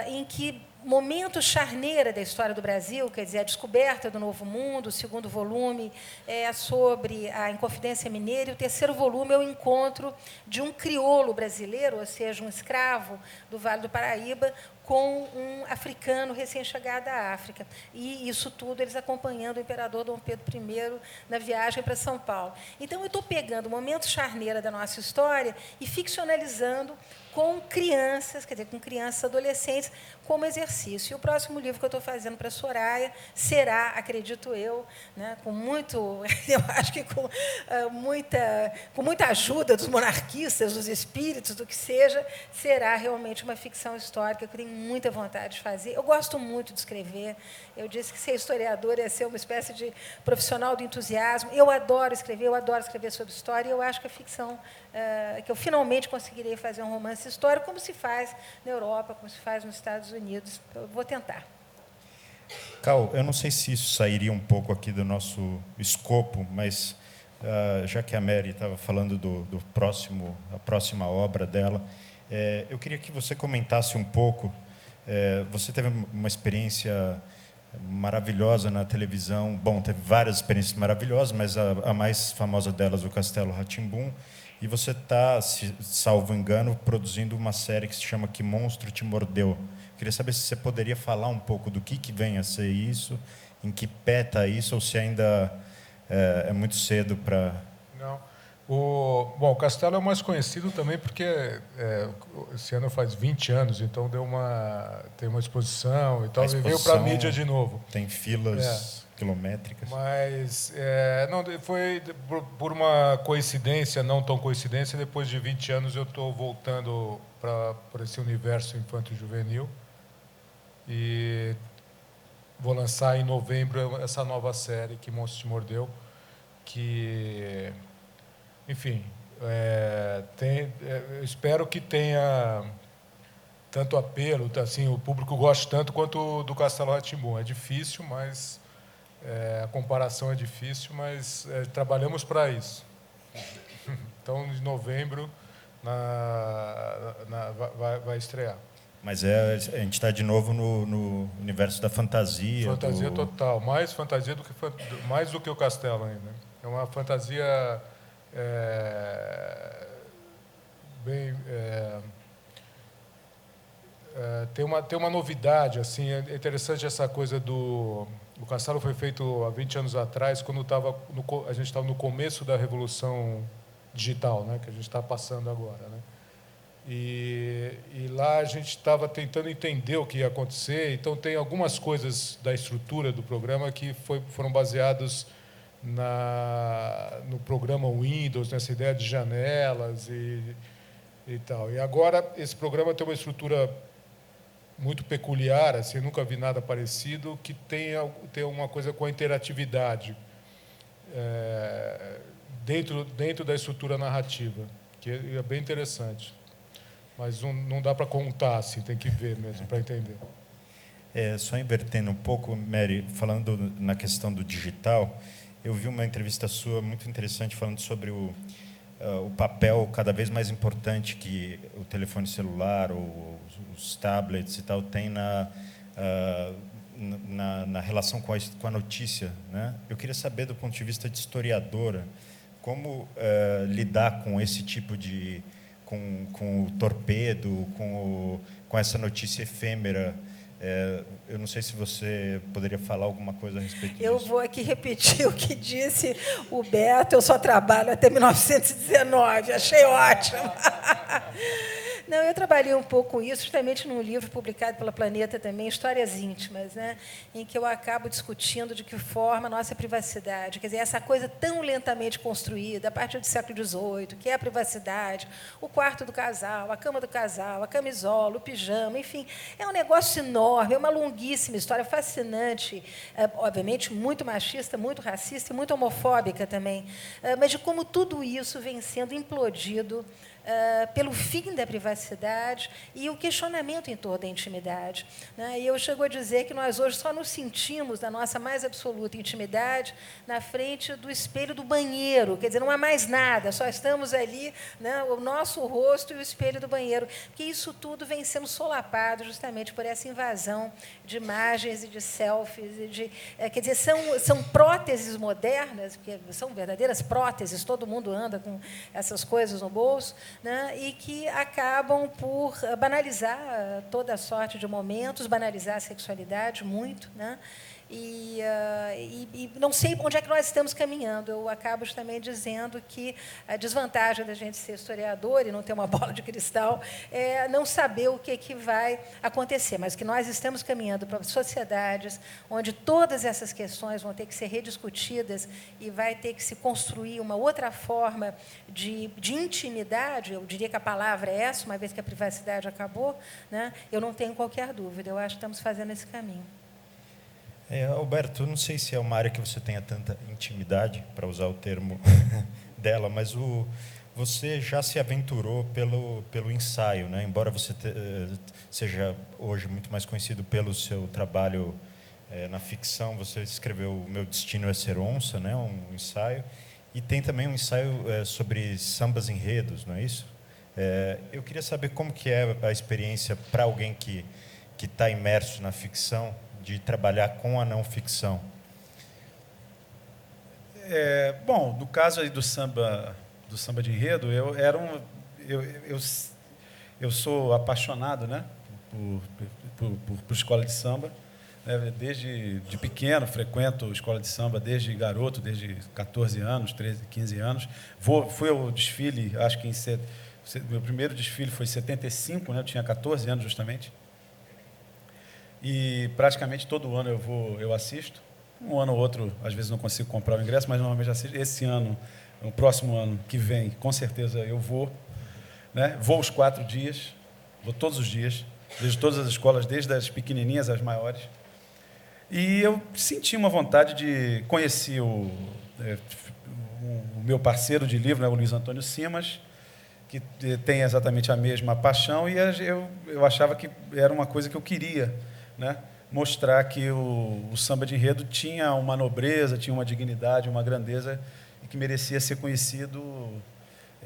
em que momento charneira da história do Brasil, quer dizer, a descoberta do Novo Mundo, o segundo volume é sobre a Inconfidência Mineira, e o terceiro volume é o encontro de um crioulo brasileiro, ou seja, um escravo do Vale do Paraíba, com um africano recém-chegado à África. E isso tudo eles acompanhando o imperador Dom Pedro I na viagem para São Paulo. Então, eu estou pegando o momento charneira da nossa história e ficcionalizando com crianças, quer dizer, com crianças e adolescentes, como exercício. E o próximo livro que eu estou fazendo para a Soraya será, acredito eu, né, com muito, eu acho que com muita ajuda dos monarquistas, dos espíritos, do que seja, será realmente uma ficção histórica que eu tenho muita vontade de fazer. Eu gosto muito de escrever. Eu disse que ser historiador é ser uma espécie de profissional do entusiasmo. Eu adoro escrever sobre história, e eu acho que a ficção, que eu finalmente conseguirei fazer um romance histórico, como se faz na Europa, como se faz nos Estados Unidos. Eu vou tentar. Cal, eu não sei se isso sairia um pouco aqui do nosso escopo, mas já que a Mary estava falando a próxima obra dela, eu queria que você comentasse um pouco. Você teve uma experiência maravilhosa na televisão. Bom, teve várias experiências maravilhosas, mas a mais famosa delas, o Castelo Rá-Tim-Bum. E você está, salvo engano, produzindo uma série que se chama Que Monstro Te Mordeu. Queria saber se você poderia falar um pouco do que vem a ser isso, em que pé está isso, ou se ainda é muito cedo para... Não. Bom, o Castelo é o mais conhecido também porque esse ano faz 20 anos, então tem uma exposição e tal, e veio para a mídia de novo. Tem filas quilométricas. Mas não, foi por uma coincidência, não tão coincidência, depois de 20 anos eu estou voltando para esse universo infanto-juvenil e vou lançar em novembro essa nova série, Que Monstro Te Mordeu, que... Enfim, eu espero que tenha tanto apelo, assim, o público goste tanto quanto do Castelo Rá-Tim-Bum. É difícil, mas a comparação é difícil, mas trabalhamos para isso. Então, em novembro, vai estrear. Mas a gente está de novo no universo da fantasia. Fantasia total, mais fantasia mais do que o Castelo ainda. É uma fantasia tem uma novidade, assim, é interessante essa coisa o Castelo foi feito há 20 anos atrás, quando a gente estava no começo da revolução digital, né, que a gente está passando agora, né? E lá a gente estava tentando entender o que ia acontecer, então tem algumas coisas da estrutura do programa que foram baseados no programa Windows, nessa ideia de janelas e tal. E agora esse programa tem uma estrutura muito peculiar, assim, eu nunca vi nada parecido, que tem uma coisa com a interatividade dentro da estrutura narrativa, que é bem interessante. Mas não dá para contar, assim, tem que ver mesmo para entender. Só invertendo um pouco, Mary, falando na questão do digital, eu vi uma entrevista sua muito interessante falando sobre o papel cada vez mais importante que o telefone celular, os tablets e tal, tem na relação com a notícia, né? Eu queria saber, do ponto de vista de historiadora, como lidar com esse tipo de... com o torpedo, com essa notícia efêmera. Eu não sei se você poderia falar alguma coisa a respeito disso. Eu vou aqui repetir o que disse o Beto. Eu só trabalho até 1919. Achei ótimo. Não, eu trabalhei um pouco com isso, justamente num livro publicado pela Planeta também, Histórias Íntimas, né, em que eu acabo discutindo de que forma a nossa privacidade, quer dizer, essa coisa tão lentamente construída, a partir do século XVIII, que é a privacidade, o quarto do casal, a cama do casal, a camisola, o pijama, enfim, é um negócio enorme, é uma longuíssima história, fascinante, obviamente muito machista, muito racista e muito homofóbica também, mas de como tudo isso vem sendo implodido pelo fim da privacidade e o questionamento em torno da intimidade, né? E eu chego a dizer que nós hoje só nos sentimos na nossa mais absoluta intimidade na frente do espelho do banheiro, quer dizer, não há mais nada, só estamos ali, né, o nosso rosto e o espelho do banheiro, porque isso tudo vem sendo solapado justamente por essa invasão de imagens e de selfies, quer dizer, são próteses modernas, porque são verdadeiras próteses, todo mundo anda com essas coisas no bolso, né, e que acabam por banalizar toda sorte de momentos, banalizar a sexualidade muito, né, e não sei onde é que nós estamos caminhando. Eu acabo também dizendo que a desvantagem da gente ser historiador e não ter uma bola de cristal é não saber o que vai acontecer, mas que nós estamos caminhando para sociedades onde todas essas questões vão ter que ser rediscutidas e vai ter que se construir uma outra forma de intimidade. Eu diria que a palavra é essa, uma vez que a privacidade acabou, né? Eu não tenho qualquer dúvida, eu acho que estamos fazendo esse caminho. Alberto, eu não sei se é uma área que você tenha tanta intimidade, para usar o termo dela, mas você já se aventurou pelo ensaio, né? Embora você seja hoje muito mais conhecido pelo seu trabalho na ficção, você escreveu O Meu Destino é Ser Onça, né? Um ensaio, e tem também um ensaio sobre sambas enredos, não é isso? Eu queria saber como que é a experiência para alguém que está imerso na ficção, de trabalhar com a não ficção. Bom, no caso aí do samba de enredo, eu sou apaixonado, né, por escola de samba, né, desde de pequeno frequento escola de samba desde garoto, desde 14 anos, 13, 15 anos. Fui ao desfile, acho que meu primeiro desfile foi em 75, né, eu tinha 14 anos justamente. E praticamente todo ano eu assisto. Um ano ou outro, às vezes não consigo comprar o ingresso, mas normalmente assisto. Esse ano, no próximo ano que vem, com certeza eu vou, né? Vou os 4 dias, vou todos os dias, desde todas as escolas, desde as pequenininhas às maiores. E eu senti uma vontade de conhecer o meu parceiro de livro, né, o Luiz Antônio Simas, que tem exatamente a mesma paixão, e eu achava que era uma coisa que eu queria, né? Mostrar que o samba de enredo tinha uma nobreza, tinha uma dignidade, uma grandeza, e que merecia ser conhecido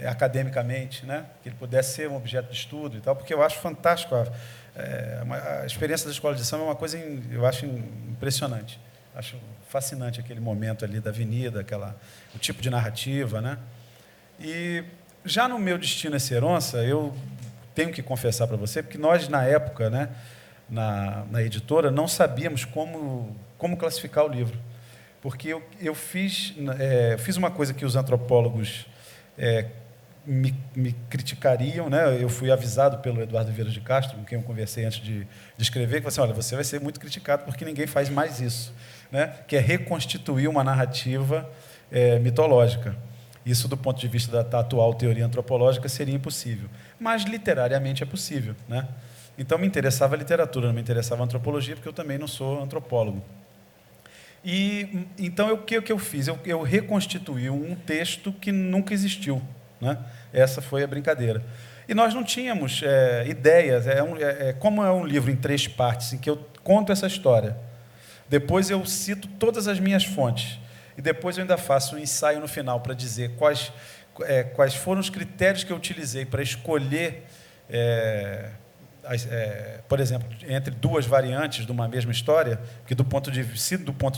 academicamente, né? Que ele pudesse ser um objeto de estudo e tal, porque eu acho fantástico a experiência da escola de samba é uma coisa, eu acho impressionante, acho fascinante aquele momento ali da avenida, o tipo de narrativa, né? E já no Meu Destino é Ser Onça, eu tenho que confessar para você, porque nós na época, né, na editora, não sabíamos como classificar o livro. Porque eu fiz uma coisa que os antropólogos me criticariam, né? Eu fui avisado pelo Eduardo Vieira de Castro, com quem eu conversei antes de escrever, que falou assim, olha, você vai ser muito criticado porque ninguém faz mais isso, né? Que é reconstituir uma narrativa mitológica. Isso, do ponto de vista da atual teoria antropológica, seria impossível. Mas, literariamente, é possível, né? Então, me interessava a literatura, não me interessava a antropologia, porque eu também não sou antropólogo. E, então, o que eu fiz? Eu reconstituí um texto que nunca existiu, né? Essa foi a brincadeira. E nós não tínhamos ideias. Como é um livro em 3 partes, em que eu conto essa história. Depois eu cito todas as minhas fontes. E depois eu ainda faço um ensaio no final para dizer quais foram os critérios que eu utilizei para escolher, por exemplo, entre 2 variantes de uma mesma história, que do ponto de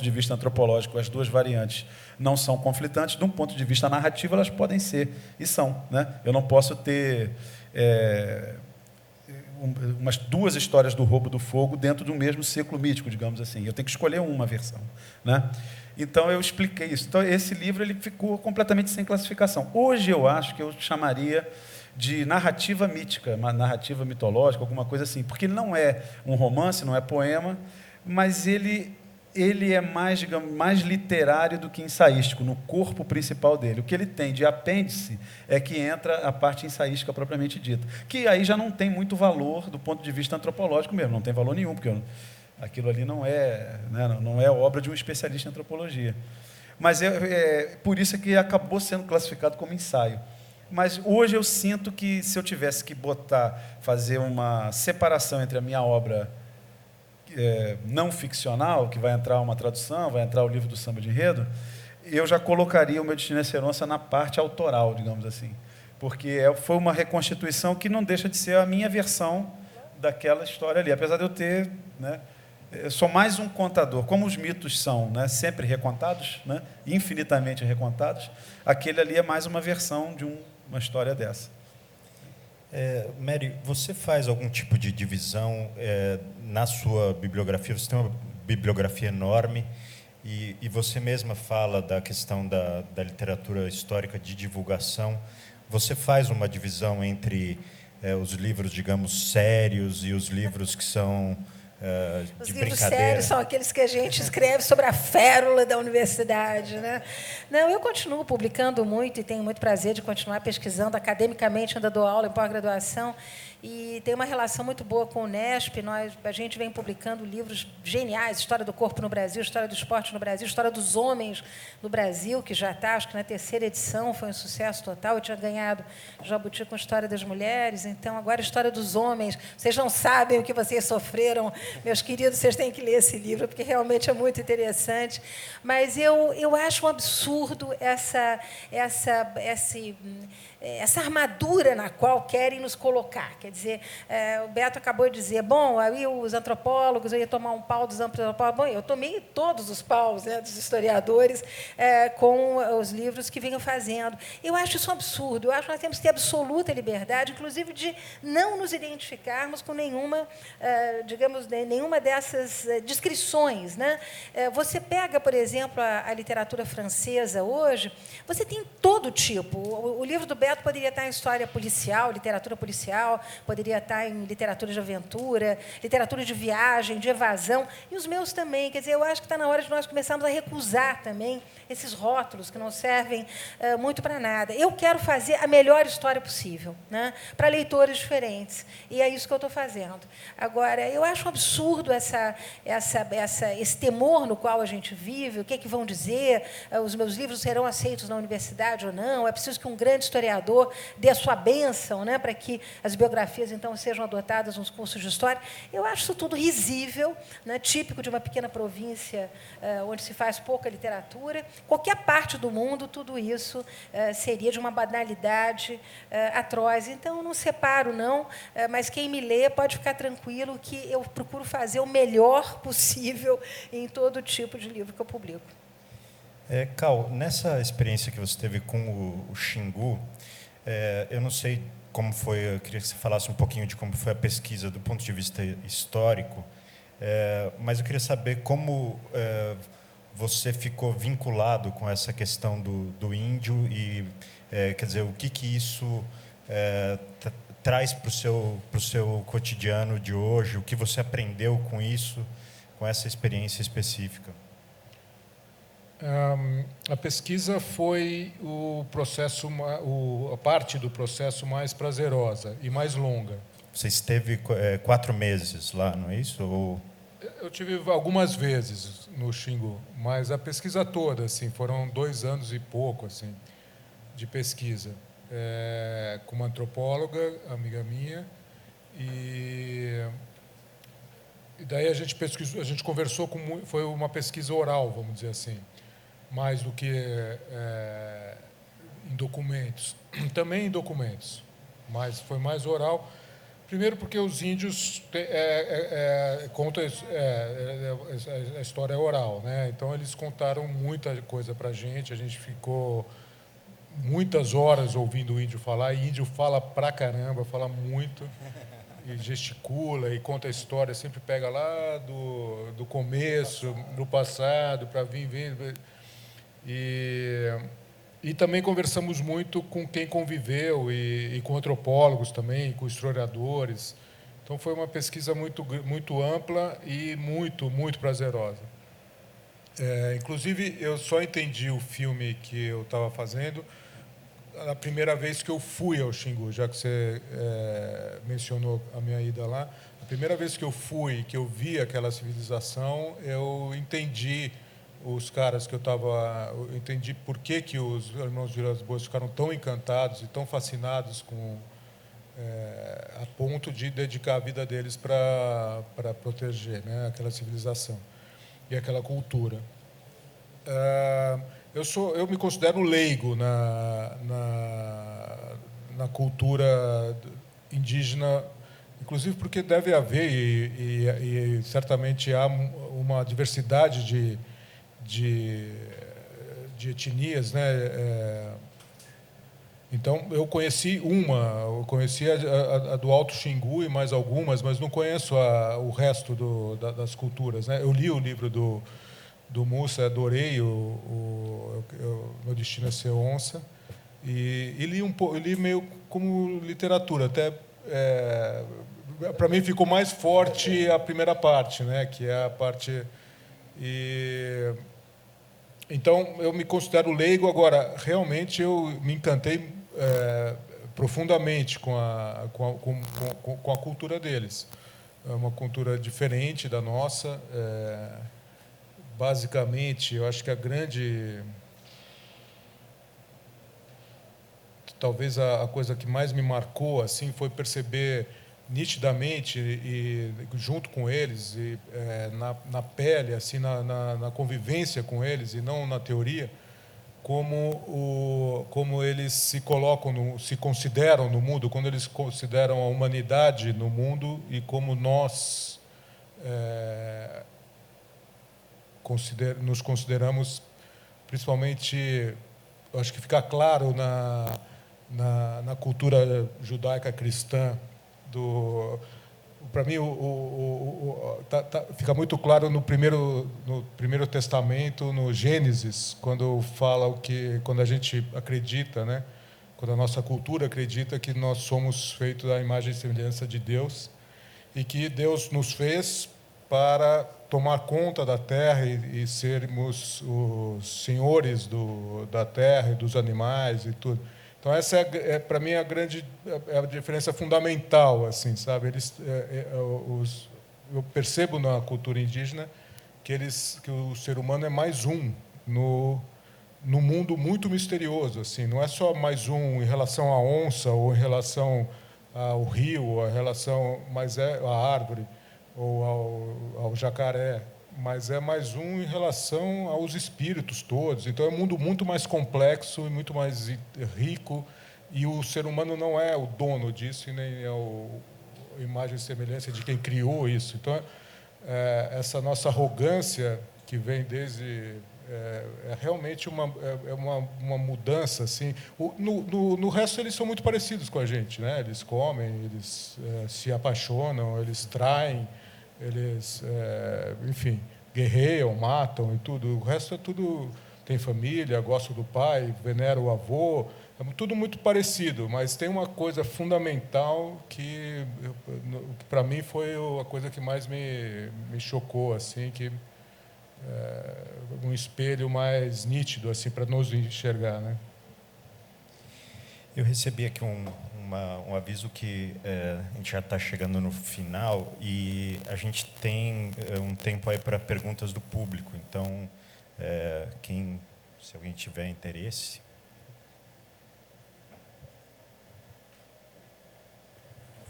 vista antropológico as 2 variantes não são conflitantes, de um ponto de vista narrativo elas podem ser, e são, né? Eu não posso ter umas 2 histórias do roubo do fogo dentro de um mesmo ciclo mítico, digamos assim. Eu tenho que escolher uma versão, né? Então, eu expliquei isso. Então, esse livro ele ficou completamente sem classificação. Hoje, eu acho que eu chamaria de narrativa mítica, uma narrativa mitológica, alguma coisa assim, porque ele não é um romance, não é poema, mas ele é mais, digamos, mais literário do que ensaístico, no corpo principal dele. O que ele tem de apêndice é que entra a parte ensaística propriamente dita, que aí já não tem muito valor do ponto de vista antropológico mesmo, não tem valor nenhum, porque aquilo ali não é, né, não é obra de um especialista em antropologia. Mas por isso é que acabou sendo classificado como ensaio. Mas hoje eu sinto que, se eu tivesse que fazer uma separação entre a minha obra não ficcional, que vai entrar uma tradução, vai entrar o livro do Samba de Enredo, eu já colocaria o Meu Destino é Ser Onça na parte autoral, digamos assim, porque foi uma reconstituição que não deixa de ser a minha versão daquela história ali, apesar de eu ter, né, eu sou mais um contador, como os mitos são, né, sempre recontados, né, infinitamente recontados, aquele ali é mais uma versão de uma história dessa. Mary, você faz algum tipo de divisão na sua bibliografia? Você tem uma bibliografia enorme e você mesma fala da questão da literatura histórica de divulgação. Você faz uma divisão entre os livros, digamos, sérios e os livros que são Os de livros brincadeira? sérios são aqueles que a gente escreve sobre a férola da universidade, né? Não, eu continuo publicando muito e tenho muito prazer de continuar pesquisando academicamente, ainda dou aula em pós-graduação e tem uma relação muito boa com o Unesp. A gente vem publicando livros geniais, História do Corpo no Brasil, História do Esporte no Brasil, História dos Homens no Brasil, que já está, acho que na 3ª edição, foi um sucesso total. Eu tinha ganhado Jabuti com História das Mulheres, então agora História dos Homens. Vocês não sabem o que vocês sofreram, meus queridos, vocês têm que ler esse livro, porque realmente é muito interessante. Mas eu acho um absurdo essa armadura na qual querem nos colocar. Quer dizer, o Beto acabou de dizer, bom, aí os antropólogos, eu ia tomar um pau dos antropólogos. Bom, eu tomei todos os paus, né, dos historiadores com os livros que venham fazendo. Eu acho isso um absurdo. Eu acho que nós temos que ter absoluta liberdade, inclusive de não nos identificarmos com nenhuma, digamos, nenhuma dessas descrições, né? Você pega, por exemplo, a literatura francesa hoje, você tem todo tipo. O livro do Beto poderia estar em história policial, literatura policial, poderia estar em literatura de aventura, literatura de viagem, de evasão, e os meus também. Quer dizer, eu acho que está na hora de nós começarmos a recusar também esses rótulos que não servem muito para nada. Eu quero fazer a melhor história possível, né, para leitores diferentes, e é isso que eu estou fazendo. Agora, eu acho um absurdo esse temor no qual a gente vive, o que é que vão dizer, os meus livros serão aceitos na universidade ou não, é preciso que um grande historiador dê a sua bênção, né, para que as biografias, então, sejam adotadas nos cursos de história. Eu acho isso tudo risível, né, típico de uma pequena província onde se faz pouca literatura. Qualquer parte do mundo, tudo isso seria de uma banalidade atroz. Então, não separo, não, mas quem me lê pode ficar tranquilo que eu procuro fazer o melhor possível em todo tipo de livro que eu publico. Cal, nessa experiência que você teve com o Xingu, eu não sei como foi, eu queria que você falasse um pouquinho de como foi a pesquisa do ponto de vista histórico, mas eu queria saber como você ficou vinculado com essa questão do índio e, quer dizer, o que isso traz para o seu cotidiano de hoje, o que você aprendeu com isso, com essa experiência específica. A pesquisa foi a parte do processo mais prazerosa e mais longa. Você esteve 4 meses lá, não é isso? Ou... Eu tive algumas vezes no Xingu, mas a pesquisa toda, assim, foram 2 anos e pouco, assim, de pesquisa, com uma antropóloga, amiga minha, e daí a gente pesquisou, a gente conversou foi uma pesquisa oral, vamos dizer assim, mais do que em documentos, também em documentos, mas foi mais oral. Primeiro porque os índios contam a história oral, né? Então eles contaram muita coisa para a gente ficou muitas horas ouvindo o índio falar, e índio fala pra caramba, fala muito, e gesticula, e conta a história, sempre pega lá do começo, do passado, para vir. E também conversamos muito com quem conviveu e com antropólogos também, com historiadores. Então foi uma pesquisa muito ampla e muito prazerosa. Inclusive, eu só entendi o filme que eu estava fazendo a primeira vez que eu fui ao Xingu, já que você mencionou a minha ida lá. A primeira vez que eu fui, que eu vi aquela civilização, eu entendi os caras que eu entendi por que os irmãos Vilas-Boas ficaram tão encantados e tão fascinados com a ponto de dedicar a vida deles para proteger, né, aquela civilização e aquela cultura. Eu me considero leigo na cultura indígena, inclusive porque deve haver e certamente há uma diversidade de etnias, né? Então, eu conheci a do Alto Xingu e mais algumas, mas não conheço o resto das culturas, né? Eu li o livro do Mussa, adorei Meu Destino é Ser Onça, e li meio como literatura, até para mim ficou mais forte a primeira parte, né? Que é a parte então eu me considero leigo. Agora realmente eu me encantei profundamente com a cultura deles. É uma cultura diferente da nossa. Basicamente, eu acho que talvez a coisa que mais me marcou assim foi perceber nitidamente e junto com eles e na pele, assim, na convivência com eles e não na teoria, como eles se colocam, se consideram no mundo, quando eles consideram a humanidade no mundo e como nós nos consideramos, principalmente, eu acho que fica claro na cultura judaica cristã. Para mim, fica muito claro no primeiro Testamento, no Gênesis, quando fala quando a gente acredita, né? Quando a nossa cultura acredita que nós somos feitos à imagem e semelhança de Deus e que Deus nos fez para tomar conta da terra e sermos os senhores da terra e dos animais e tudo. Então essa para mim a diferença fundamental, assim, sabe? Eu percebo na cultura indígena que o ser humano é mais um no mundo muito misterioso, assim. Não é só mais um em relação à onça ou em relação ao rio, ou mas é a árvore ou ao jacaré, mas é mais um em relação aos espíritos todos. Então é um mundo muito mais complexo e muito mais rico, e o ser humano não é o dono disso e nem é a imagem e semelhança de quem criou isso. Então essa nossa arrogância que vem desde realmente uma mudança, assim. No resto eles são muito parecidos com a gente, né? Eles comem, eles se apaixonam, eles traem, eles, enfim, guerreiam, matam e tudo. O resto é tudo, tem família, gosta do pai, venera o avô, é tudo muito parecido, mas tem uma coisa fundamental que para mim foi a coisa que mais me chocou, assim, que um espelho mais nítido, assim, para nos enxergar, né? Eu recebi aqui um aviso que a gente já está chegando no final e a gente tem um tempo aí para perguntas do público. Então, se alguém tiver interesse.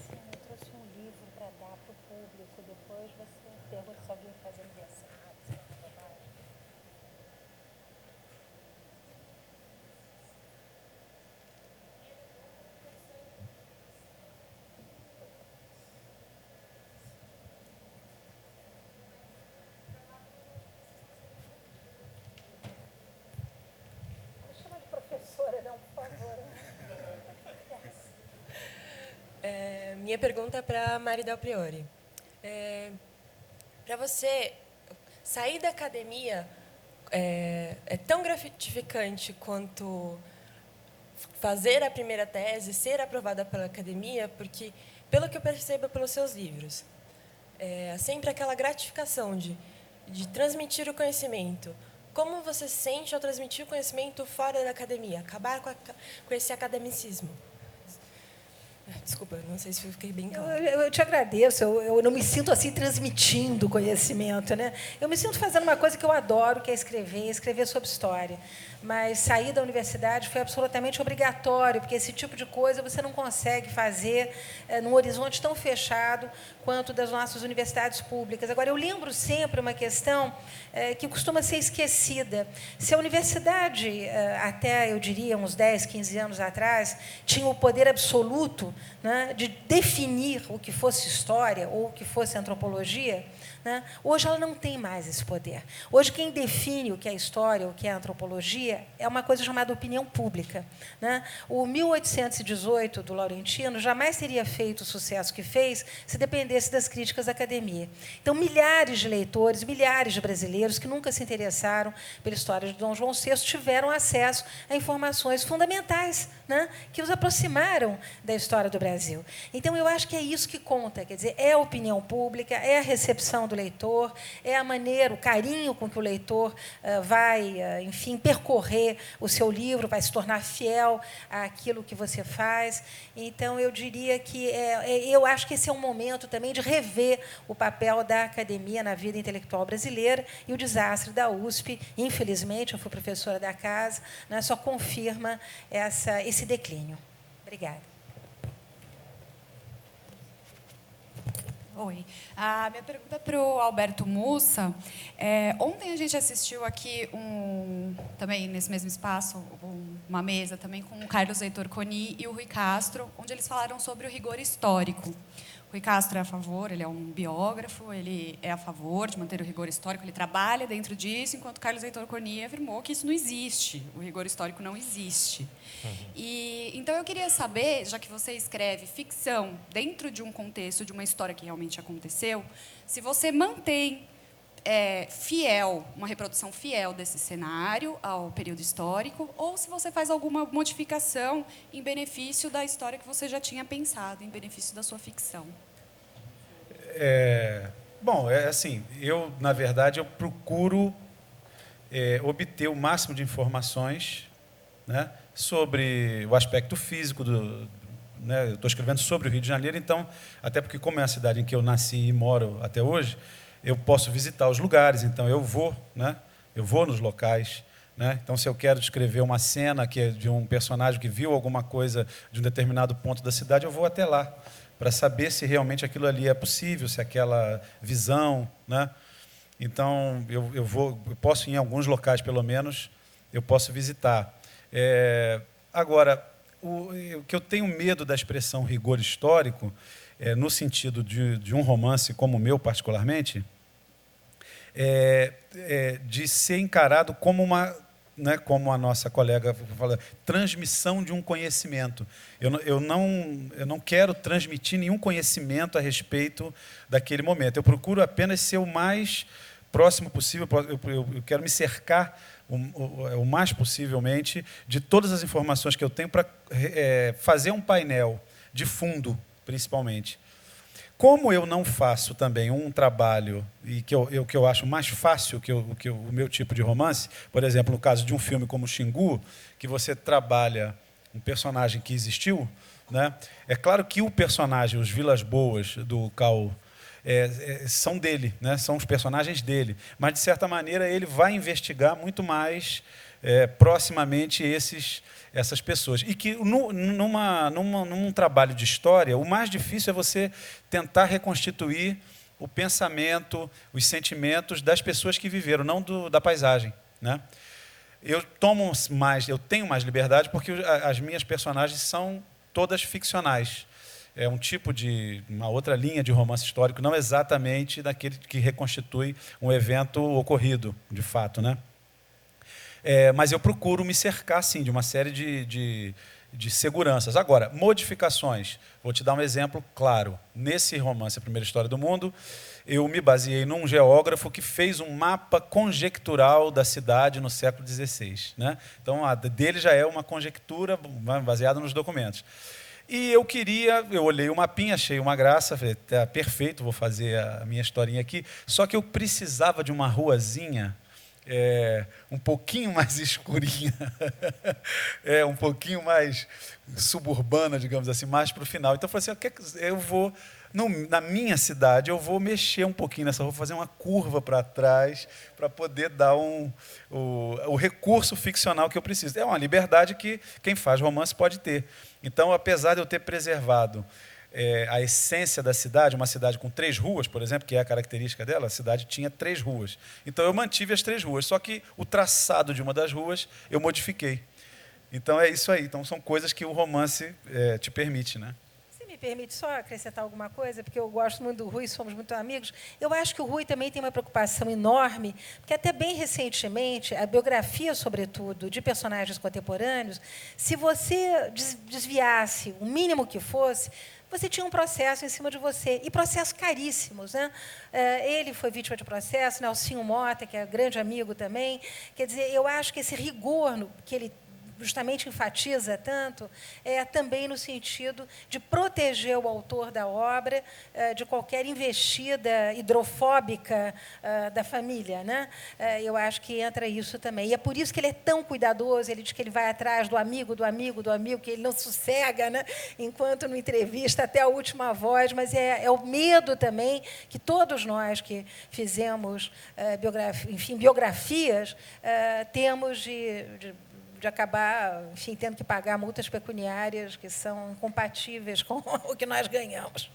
Eu trouxe um livro para dar para o público. Depois você pergunta se alguém faz aniversário. Minha pergunta é para a Mari Del Priore. Para você sair da academia, é tão gratificante quanto fazer a primeira tese, ser aprovada pela academia, porque, pelo que eu percebo pelos seus livros, é sempre aquela gratificação de transmitir o conhecimento. Como você se sente ao transmitir o conhecimento fora da academia? Acabar com esse academicismo. Desculpa, não sei se eu fiquei bem claro. Eu te agradeço. Eu não me sinto assim transmitindo conhecimento, né? Eu me sinto fazendo uma coisa que eu adoro, que é escrever sobre história. Mas sair da universidade foi absolutamente obrigatório, porque esse tipo de coisa você não consegue fazer num horizonte tão fechado quanto das nossas universidades públicas. Agora, eu lembro sempre uma questão que costuma ser esquecida. Se a universidade, até, eu diria, uns 10, 15 anos atrás, tinha o poder absoluto, né, de definir o que fosse história ou o que fosse antropologia, né, hoje ela não tem mais esse poder. Hoje, quem define o que é história, o que é antropologia, é uma coisa chamada opinião pública, né? O 1818, do Laurentino, jamais teria feito o sucesso que fez se dependesse das críticas da academia. Então, milhares de leitores, milhares de brasileiros que nunca se interessaram pela história de Dom João VI tiveram acesso a informações fundamentais, né, que os aproximaram da história do Brasil. Então, eu acho que é isso que conta, quer dizer, é a opinião pública, é a recepção do leitor, é a maneira, o carinho com que o leitor vai, enfim, percorrer o seu livro, vai se tornar fiel àquilo que você faz. Então, eu diria que eu acho que esse é um momento também de rever o papel da academia na vida intelectual brasileira, e o desastre da USP, infelizmente, eu fui professora da casa, né, só confirma esse declínio. Obrigada. Oi. A minha pergunta é para o Alberto Mussa. Ontem a gente assistiu aqui, também nesse mesmo espaço, uma mesa também com o Carlos Heitor Coni e o Rui Castro, onde eles falaram sobre o rigor histórico. O Rui Castro é a favor, ele é um biógrafo, ele é a favor de manter o rigor histórico, ele trabalha dentro disso, enquanto o Carlos Heitor Coni afirmou que isso não existe, o rigor histórico não existe. Então, eu queria saber, já que você escreve ficção dentro de um contexto, de uma história que realmente aconteceu, se você mantém uma reprodução fiel desse cenário ao período histórico, ou se você faz alguma modificação em benefício da história que você já tinha pensado, em benefício da sua ficção. Bom, assim, na verdade, eu procuro obter o máximo de informações, né, sobre o aspecto físico né, eu estou escrevendo sobre o Rio de Janeiro, então, até porque, como é a cidade em que eu nasci e moro até hoje, eu posso visitar os lugares, então eu vou nos locais, né? Então, se eu quero descrever uma cena que é de um personagem que viu alguma coisa de um determinado ponto da cidade, eu vou até lá, para saber se realmente aquilo ali é possível, se aquela visão, né? Então, eu posso, em alguns locais, pelo menos, eu posso visitar. Agora, o que eu tenho medo da expressão rigor histórico, no sentido de um romance como o meu, particularmente, de ser encarado como né, como a nossa colega fala, transmissão de um conhecimento. Eu não quero transmitir nenhum conhecimento a respeito daquele momento. Eu procuro apenas ser o mais próximo possível. Eu quero me cercar o mais possivelmente de todas as informações que eu tenho para fazer um painel de fundo, principalmente. Como eu não faço também um trabalho e que eu acho mais fácil que o meu tipo de romance, por exemplo, no caso de um filme como Xingu, que você trabalha um personagem que existiu, né? É claro que o personagem, os Vilas Boas do Cal, são dele, né? São os personagens dele, mas de certa maneira ele vai investigar muito mais proximamente essas pessoas. E que num trabalho de história, o mais difícil é você tentar reconstituir o pensamento, os sentimentos das pessoas que viveram, não da paisagem, né? Eu tenho mais liberdade porque as minhas personagens são todas ficcionais. É um tipo uma outra linha de romance histórico, não exatamente daquele que reconstitui um evento ocorrido, de fato, né? Mas eu procuro me cercar, sim, de uma série de de seguranças. Agora, modificações. Vou te dar um exemplo claro. Nesse romance A Primeira História do Mundo, eu me baseei num geógrafo que fez um mapa conjectural da cidade no século XVI. Né? Então, a dele já é uma conjectura baseada nos documentos. E eu olhei o mapinha, achei uma graça, falei, tá perfeito, vou fazer a minha historinha aqui. Só que eu precisava de uma ruazinha um pouquinho mais escurinha, um pouquinho mais suburbana, digamos assim, mais para o final. Então, eu falei assim, eu vou, na minha cidade, eu vou mexer um pouquinho nessa rua, fazer uma curva para trás, para poder dar o recurso ficcional que eu preciso. É uma liberdade que quem faz romance pode ter. Então, apesar de eu ter preservado a essência da cidade, uma cidade com 3 ruas, por exemplo, que é a característica dela, a cidade tinha 3 ruas. Então, eu mantive as 3 ruas, só que o traçado de uma das ruas eu modifiquei. Então, é isso aí. Então, são coisas que o romance te permite, né? Se me permite só acrescentar alguma coisa, porque eu gosto muito do Rui, somos muito amigos. Eu acho que o Rui também tem uma preocupação enorme, porque até bem recentemente, a biografia, sobretudo, de personagens contemporâneos, se você desviasse o mínimo que fosse, você tinha um processo em cima de você, e processos caríssimos. Né? Ele foi vítima de processo, Nelsinho Mota, que é grande amigo também. Quer dizer, eu acho que esse rigor que ele justamente enfatiza tanto, também no sentido de proteger o autor da obra de qualquer investida hidrofóbica da família. Né? Eu acho que entra isso também. E é por isso que ele é tão cuidadoso, ele diz que ele vai atrás do amigo, que ele não sossega, né? Enquanto não entrevista até a última voz, mas é o medo também que todos nós que fizemos biografias temos de acabar, enfim, tendo que pagar multas pecuniárias que são incompatíveis com o que nós ganhamos.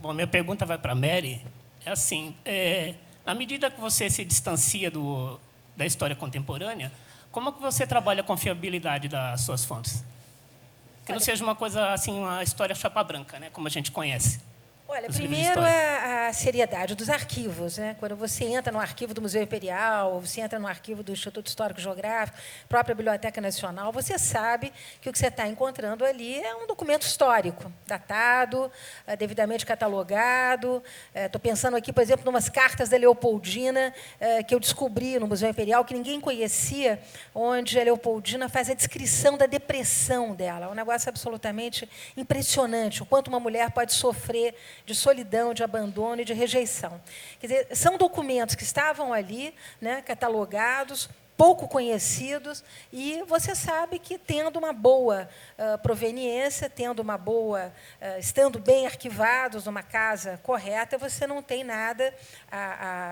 Bom, minha pergunta vai para a Mary. É assim, na medida que você se distancia da história contemporânea, como que você trabalha a confiabilidade das suas fontes? Que não seja uma coisa assim, uma história chapa branca, né, como a gente conhece. Olha, primeiro é a seriedade dos arquivos. Né? Quando você entra no arquivo do Museu Imperial, você entra no arquivo do Instituto Histórico Geográfico, própria Biblioteca Nacional, você sabe que o que você está encontrando ali é um documento histórico, datado, devidamente catalogado. Estou pensando aqui, por exemplo, em umas cartas da Leopoldina que eu descobri no Museu Imperial, que ninguém conhecia, onde a Leopoldina faz a descrição da depressão dela. É um negócio absolutamente impressionante, o quanto uma mulher pode sofrer de solidão, de abandono e de rejeição. Quer dizer, são documentos que estavam ali, né, catalogados, pouco conhecidos, e você sabe que, tendo uma boa proveniência, tendo uma boa, estando bem arquivados numa casa correta, você não tem nada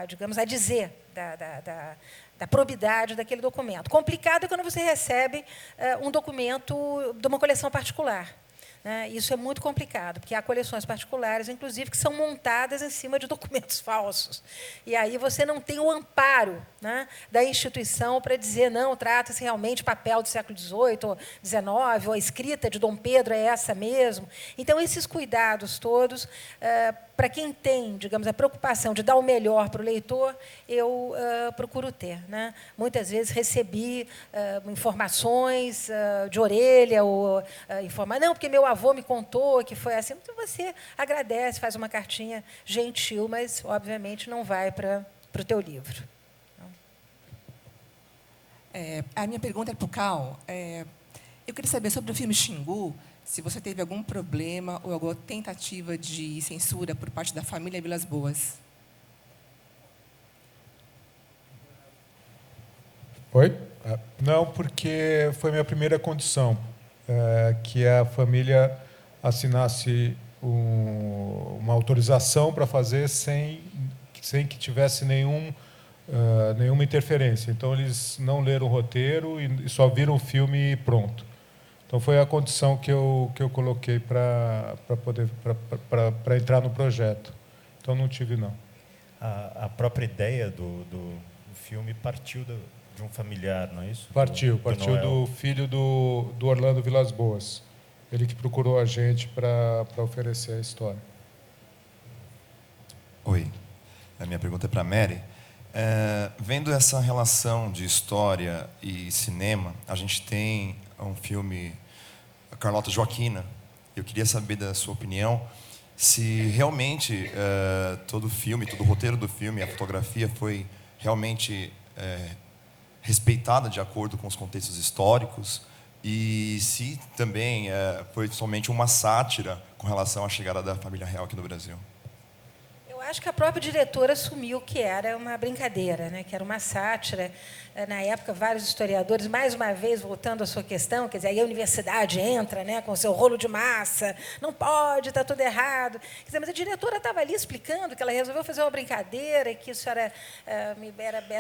digamos, a dizer da probidade daquele documento. Complicado é quando você recebe um documento de uma coleção particular. Isso é muito complicado, porque há coleções particulares, inclusive, que são montadas em cima de documentos falsos. E aí você não tem o amparo, né, da instituição para dizer, não, trata-se realmente de papel do século XVIII, ou XIX, ou a escrita de Dom Pedro é essa mesmo. Então, esses cuidados todos, para quem tem, digamos, a preocupação de dar o melhor para o leitor, eu procuro ter. Né? Muitas vezes recebi informações de orelha, ou informar, não, porque meu avô me contou que foi assim. Então, você agradece, faz uma cartinha gentil, mas, obviamente, não vai para o teu livro. A minha pergunta é para o Cal. Eu queria saber sobre o filme Xingu, se você teve algum problema ou alguma tentativa de censura por parte da família Vilas Boas. Oi? Não, porque foi minha primeira condição, que a família assinasse uma autorização para fazer sem que tivesse nenhuma interferência. Então, eles não leram o roteiro e só viram o filme e pronto. Então, foi a condição que eu coloquei para entrar no projeto. Então, não tive, não. A própria ideia do filme partiu de um familiar, não é isso? Partiu do filho do Orlando Vilas Boas. ele que procurou a gente para oferecer a história. Oi, a minha pergunta é para a Mary. Vendo essa relação de história e cinema, a gente tem um filme, a Carlota Joaquina. Eu queria saber da sua opinião se realmente todo o filme, todo o roteiro do filme, a fotografia foi realmente respeitada de acordo com os contextos históricos e se também foi somente uma sátira com relação à chegada da família real aqui no Brasil. Eu acho que a própria diretora assumiu que era uma brincadeira, né? Que era uma sátira. Na época, vários historiadores, mais uma vez, voltando à sua questão, quer dizer, aí a universidade entra, né, com o seu rolo de massa, não pode, está tudo errado. Quer dizer, mas a diretora estava ali explicando que ela resolveu fazer uma brincadeira, que isso era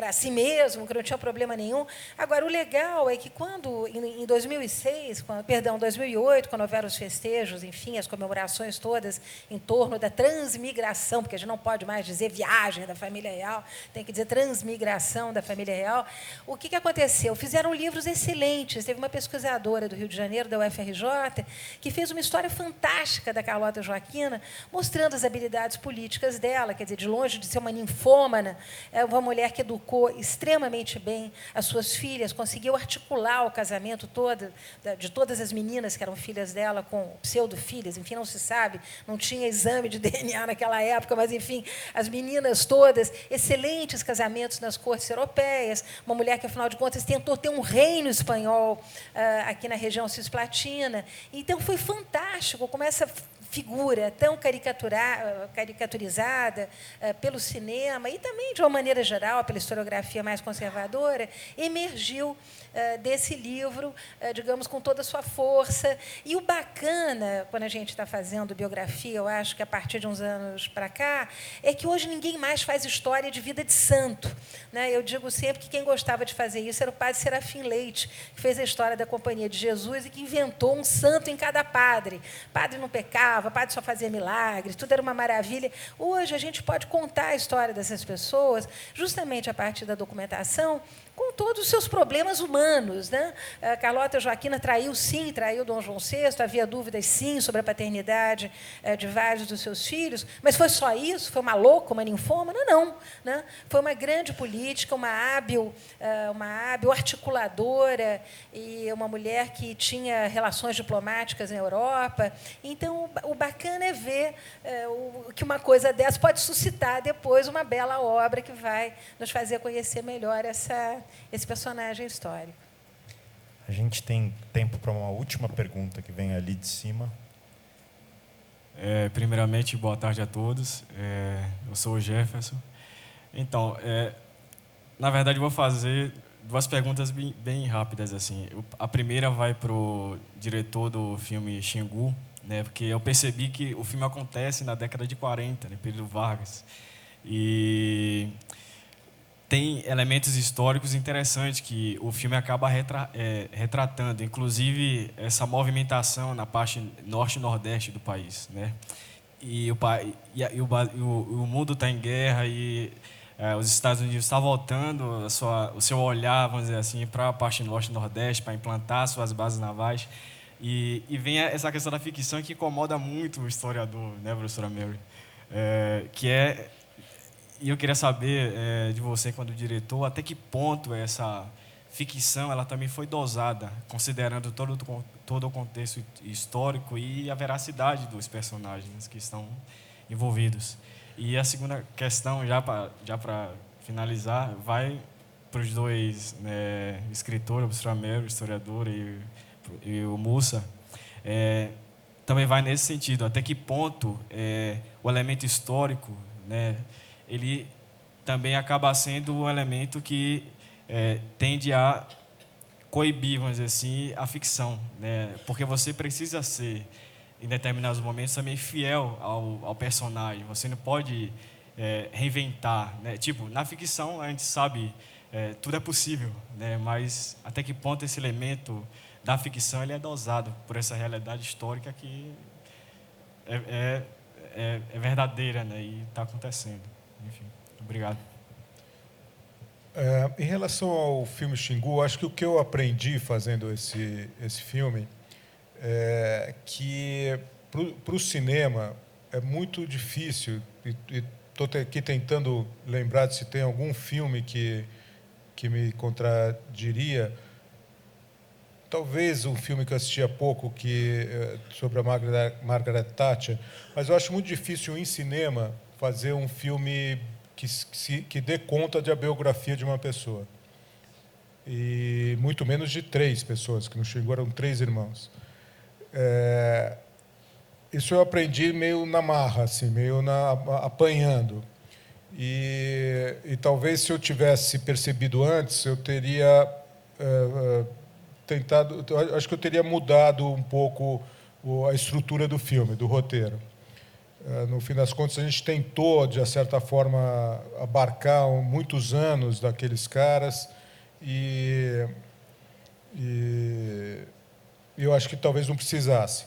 assim mesmo, que não tinha problema nenhum. Agora, o legal é que quando, em 2006, 2008, quando houveram os festejos, enfim, as comemorações todas em torno da transmigração, porque a gente não pode mais dizer viagem da família real, tem que dizer transmigração da família real. O que aconteceu? Fizeram livros excelentes. Teve uma pesquisadora do Rio de Janeiro, da UFRJ, que fez uma história fantástica da Carlota Joaquina, mostrando as habilidades políticas dela, quer dizer, de longe de ser uma ninfômana, uma mulher que educou extremamente bem as suas filhas, conseguiu articular o casamento todo, de todas as meninas que eram filhas dela com pseudo-filhas, enfim, não se sabe, não tinha exame de DNA naquela época, mas, enfim, as meninas todas, excelentes casamentos nas cortes europeias, uma mulher que, afinal de contas, tentou ter um reino espanhol aqui na região cisplatina. Então, foi fantástico como essa figura tão caricaturizada pelo cinema e também, de uma maneira geral, pela historiografia mais conservadora, emergiu desse livro, digamos, com toda a sua força. E o bacana, quando a gente está fazendo biografia, eu acho que a partir de uns anos para cá, é que hoje ninguém mais faz história de vida de santo, né? Eu digo sempre que quem gostava de fazer isso era o padre Serafim Leite, que fez a história da Companhia de Jesus e que inventou um santo em cada padre. Padre não pecava, padre só fazia milagres, tudo era uma maravilha. Hoje a gente pode contar a história dessas pessoas justamente a partir da documentação, com todos os seus problemas humanos, né? A Carlota Joaquina traiu Dom João VI, havia dúvidas, sim, sobre a paternidade de vários dos seus filhos, mas foi só isso? Foi uma louca, uma ninfômana? Não, né? Foi uma grande política, uma hábil articuladora e uma mulher que tinha relações diplomáticas na Europa. Então, o bacana é ver que uma coisa dessa pode suscitar depois uma bela obra que vai nos fazer conhecer melhor esse personagem histórico. A gente tem tempo para uma última pergunta que vem ali de cima. Primeiramente, boa tarde a todos. Eu sou o Jefferson. Então, na verdade, eu vou fazer duas perguntas bem rápidas. Assim. A primeira vai para o diretor do filme Xingu, né, porque eu percebi que o filme acontece na década de 40, no período Vargas. E tem elementos históricos interessantes que o filme acaba retratando, inclusive essa movimentação na parte norte e nordeste do país, né? E o mundo está em guerra e os Estados Unidos estão voltando o seu olhar, vamos dizer assim, para a parte norte e nordeste, para implantar suas bases navais. E vem essa questão da ficção que incomoda muito o historiador, né, professora Mary? E eu queria saber de você, quando diretor, até que ponto essa ficção ela também foi dosada, considerando todo o contexto histórico e a veracidade dos personagens que estão envolvidos. E a segunda questão, já para finalizar, vai para os dois escritores, a professora Mary, historiador, e o Mussa. Também vai nesse sentido, até que ponto o elemento histórico, né, ele também acaba sendo um elemento que tende a coibir, vamos dizer assim, a ficção, né? Porque você precisa ser, em determinados momentos, também fiel ao personagem. Você não pode reinventar, né? Tipo, na ficção a gente sabe tudo é possível, né? Mas até que ponto esse elemento da ficção ele é dosado por essa realidade histórica que é verdadeira, né? E está acontecendo. Enfim, obrigado. Em relação ao filme Xingu, acho que o que eu aprendi fazendo esse filme que para o cinema é muito difícil, e estou aqui tentando lembrar se tem algum filme que me contradiria. Talvez um filme que eu assisti há pouco, sobre a Margaret Thatcher, mas eu acho muito difícil em cinema fazer um filme que dê conta da biografia de uma pessoa. E muito menos de 3 pessoas, que no Xingu eram 3 irmãos. Isso eu aprendi meio na marra, assim, apanhando. E talvez, se eu tivesse percebido antes, eu teria tentado... Acho que eu teria mudado um pouco a estrutura do filme, do roteiro. No fim das contas, a gente tentou, de certa forma, abarcar muitos anos daqueles caras, e eu acho que talvez não precisasse.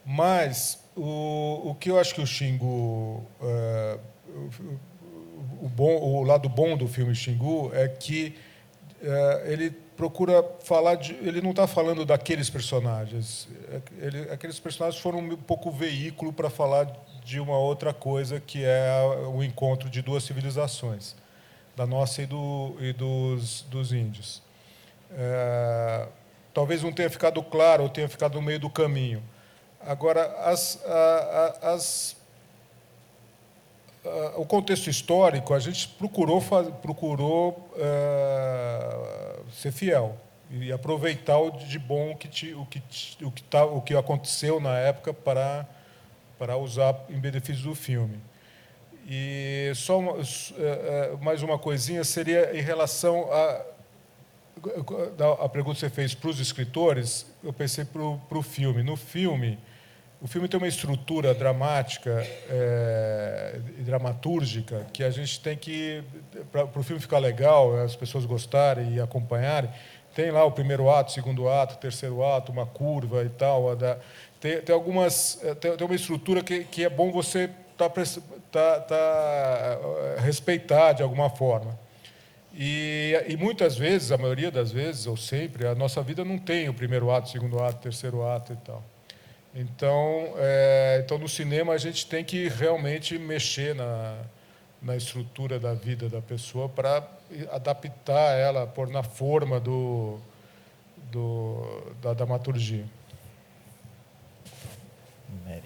Mas o que eu acho que o Xingu... O lado bom do filme Xingu é que ele procura falar ele não está falando daqueles personagens. Aqueles personagens foram um pouco veículo para falar de uma outra coisa, que é o encontro de 2 civilizações, da nossa e dos índios. Talvez não tenha ficado claro, ou tenha ficado no meio do caminho. Agora, o contexto histórico, a gente procurou ser fiel e aproveitar o de bom o que aconteceu na época para usar em benefício do filme. E só mais uma coisinha seria em relação a pergunta que você fez para os escritores. Eu pensei para o filme. No filme, o filme tem uma estrutura dramática e dramatúrgica que a gente tem que, para o filme ficar legal, as pessoas gostarem e acompanharem, tem lá o primeiro ato, segundo ato, terceiro ato, uma curva e tal. Tem uma estrutura que é bom você respeitar de alguma forma. E muitas vezes, a maioria das vezes, ou sempre, a nossa vida não tem o primeiro ato, segundo ato, terceiro ato e tal. Então, no cinema, a gente tem que realmente mexer na estrutura da vida da pessoa para adaptar ela, pôr na forma da dramaturgia.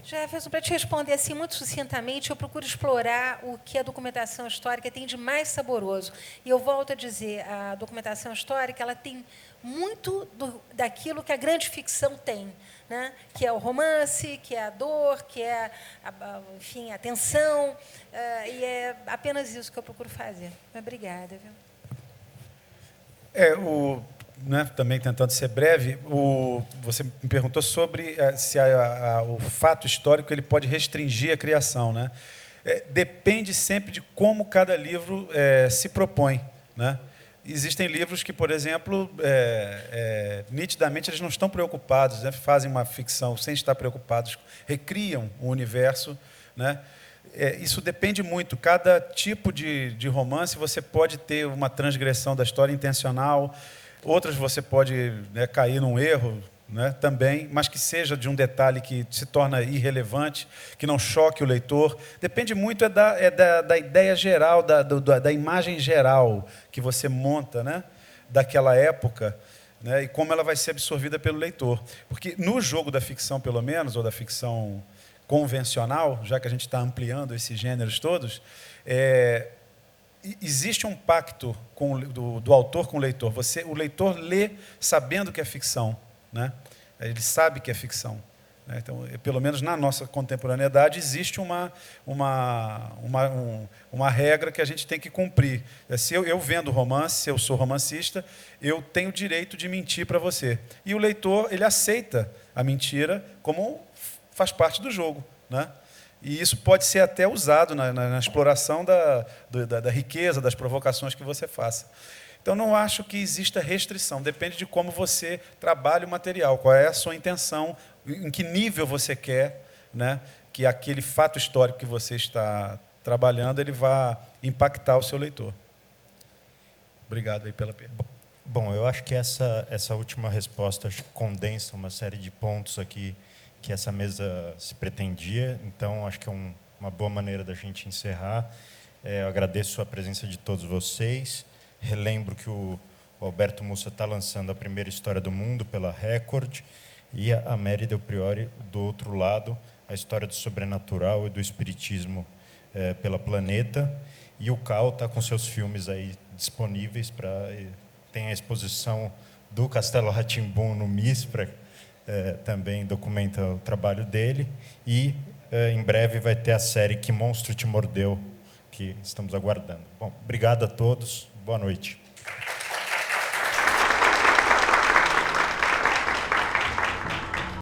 Jefferson, para te responder assim muito sucintamente, eu procuro explorar o que a documentação histórica tem de mais saboroso. E eu volto a dizer, a documentação histórica ela tem muito daquilo que a grande ficção tem, né? Que é o romance, que é a dor, que é enfim, a tensão, e é apenas isso que eu procuro fazer. Obrigada. Viu? Também tentando ser breve, você me perguntou sobre se o fato histórico ele pode restringir a criação, né? Depende sempre de como cada livro se propõe, né? Existem livros que, por exemplo, nitidamente eles não estão preocupados, né? Fazem uma ficção sem estar preocupados, recriam o universo, né? Isso depende muito. Cada tipo de romance você pode ter uma transgressão da história intencional. Outras você pode cair num erro, né, também, mas que seja de um detalhe que se torna irrelevante, que não choque o leitor. Depende muito da ideia geral, da imagem geral que você monta, né, daquela época, né, e como ela vai ser absorvida pelo leitor. Porque no jogo da ficção, pelo menos, ou da ficção convencional, já que a gente está ampliando esses gêneros todos, existe um pacto do autor com o leitor. O leitor lê sabendo que é ficção, né? Ele sabe que é ficção, né? Então, pelo menos na nossa contemporaneidade, existe uma regra que a gente tem que cumprir. Se eu vendo romance, se eu sou romancista, eu tenho o direito de mentir para você. E o leitor ele aceita a mentira como faz parte do jogo, né? E isso pode ser até usado na exploração da riqueza, das provocações que você faça. Então, não acho que exista restrição. Depende de como você trabalha o material, qual é a sua intenção, em que nível você quer, né, que aquele fato histórico que você está trabalhando ele vá impactar o seu leitor. Obrigado aí pela pergunta. Bom, eu acho que essa última resposta acho que condensa uma série de pontos aqui que essa mesa se pretendia. Então, acho que é uma boa maneira da gente encerrar. Eu agradeço a presença de todos vocês. Relembro que o Alberto Mussa está lançando a primeira história do mundo pela Record, e a Mary Del Priore, do outro lado, a história do sobrenatural e do espiritismo pela Planeta. E o Cal está com seus filmes aí disponíveis tem a exposição do Castelo Rá-Tim-Bum no MISPRA, também documenta o trabalho dele. E em breve vai ter a série Que Monstro Te Mordeu, que estamos aguardando. Bom, obrigado a todos. Boa noite.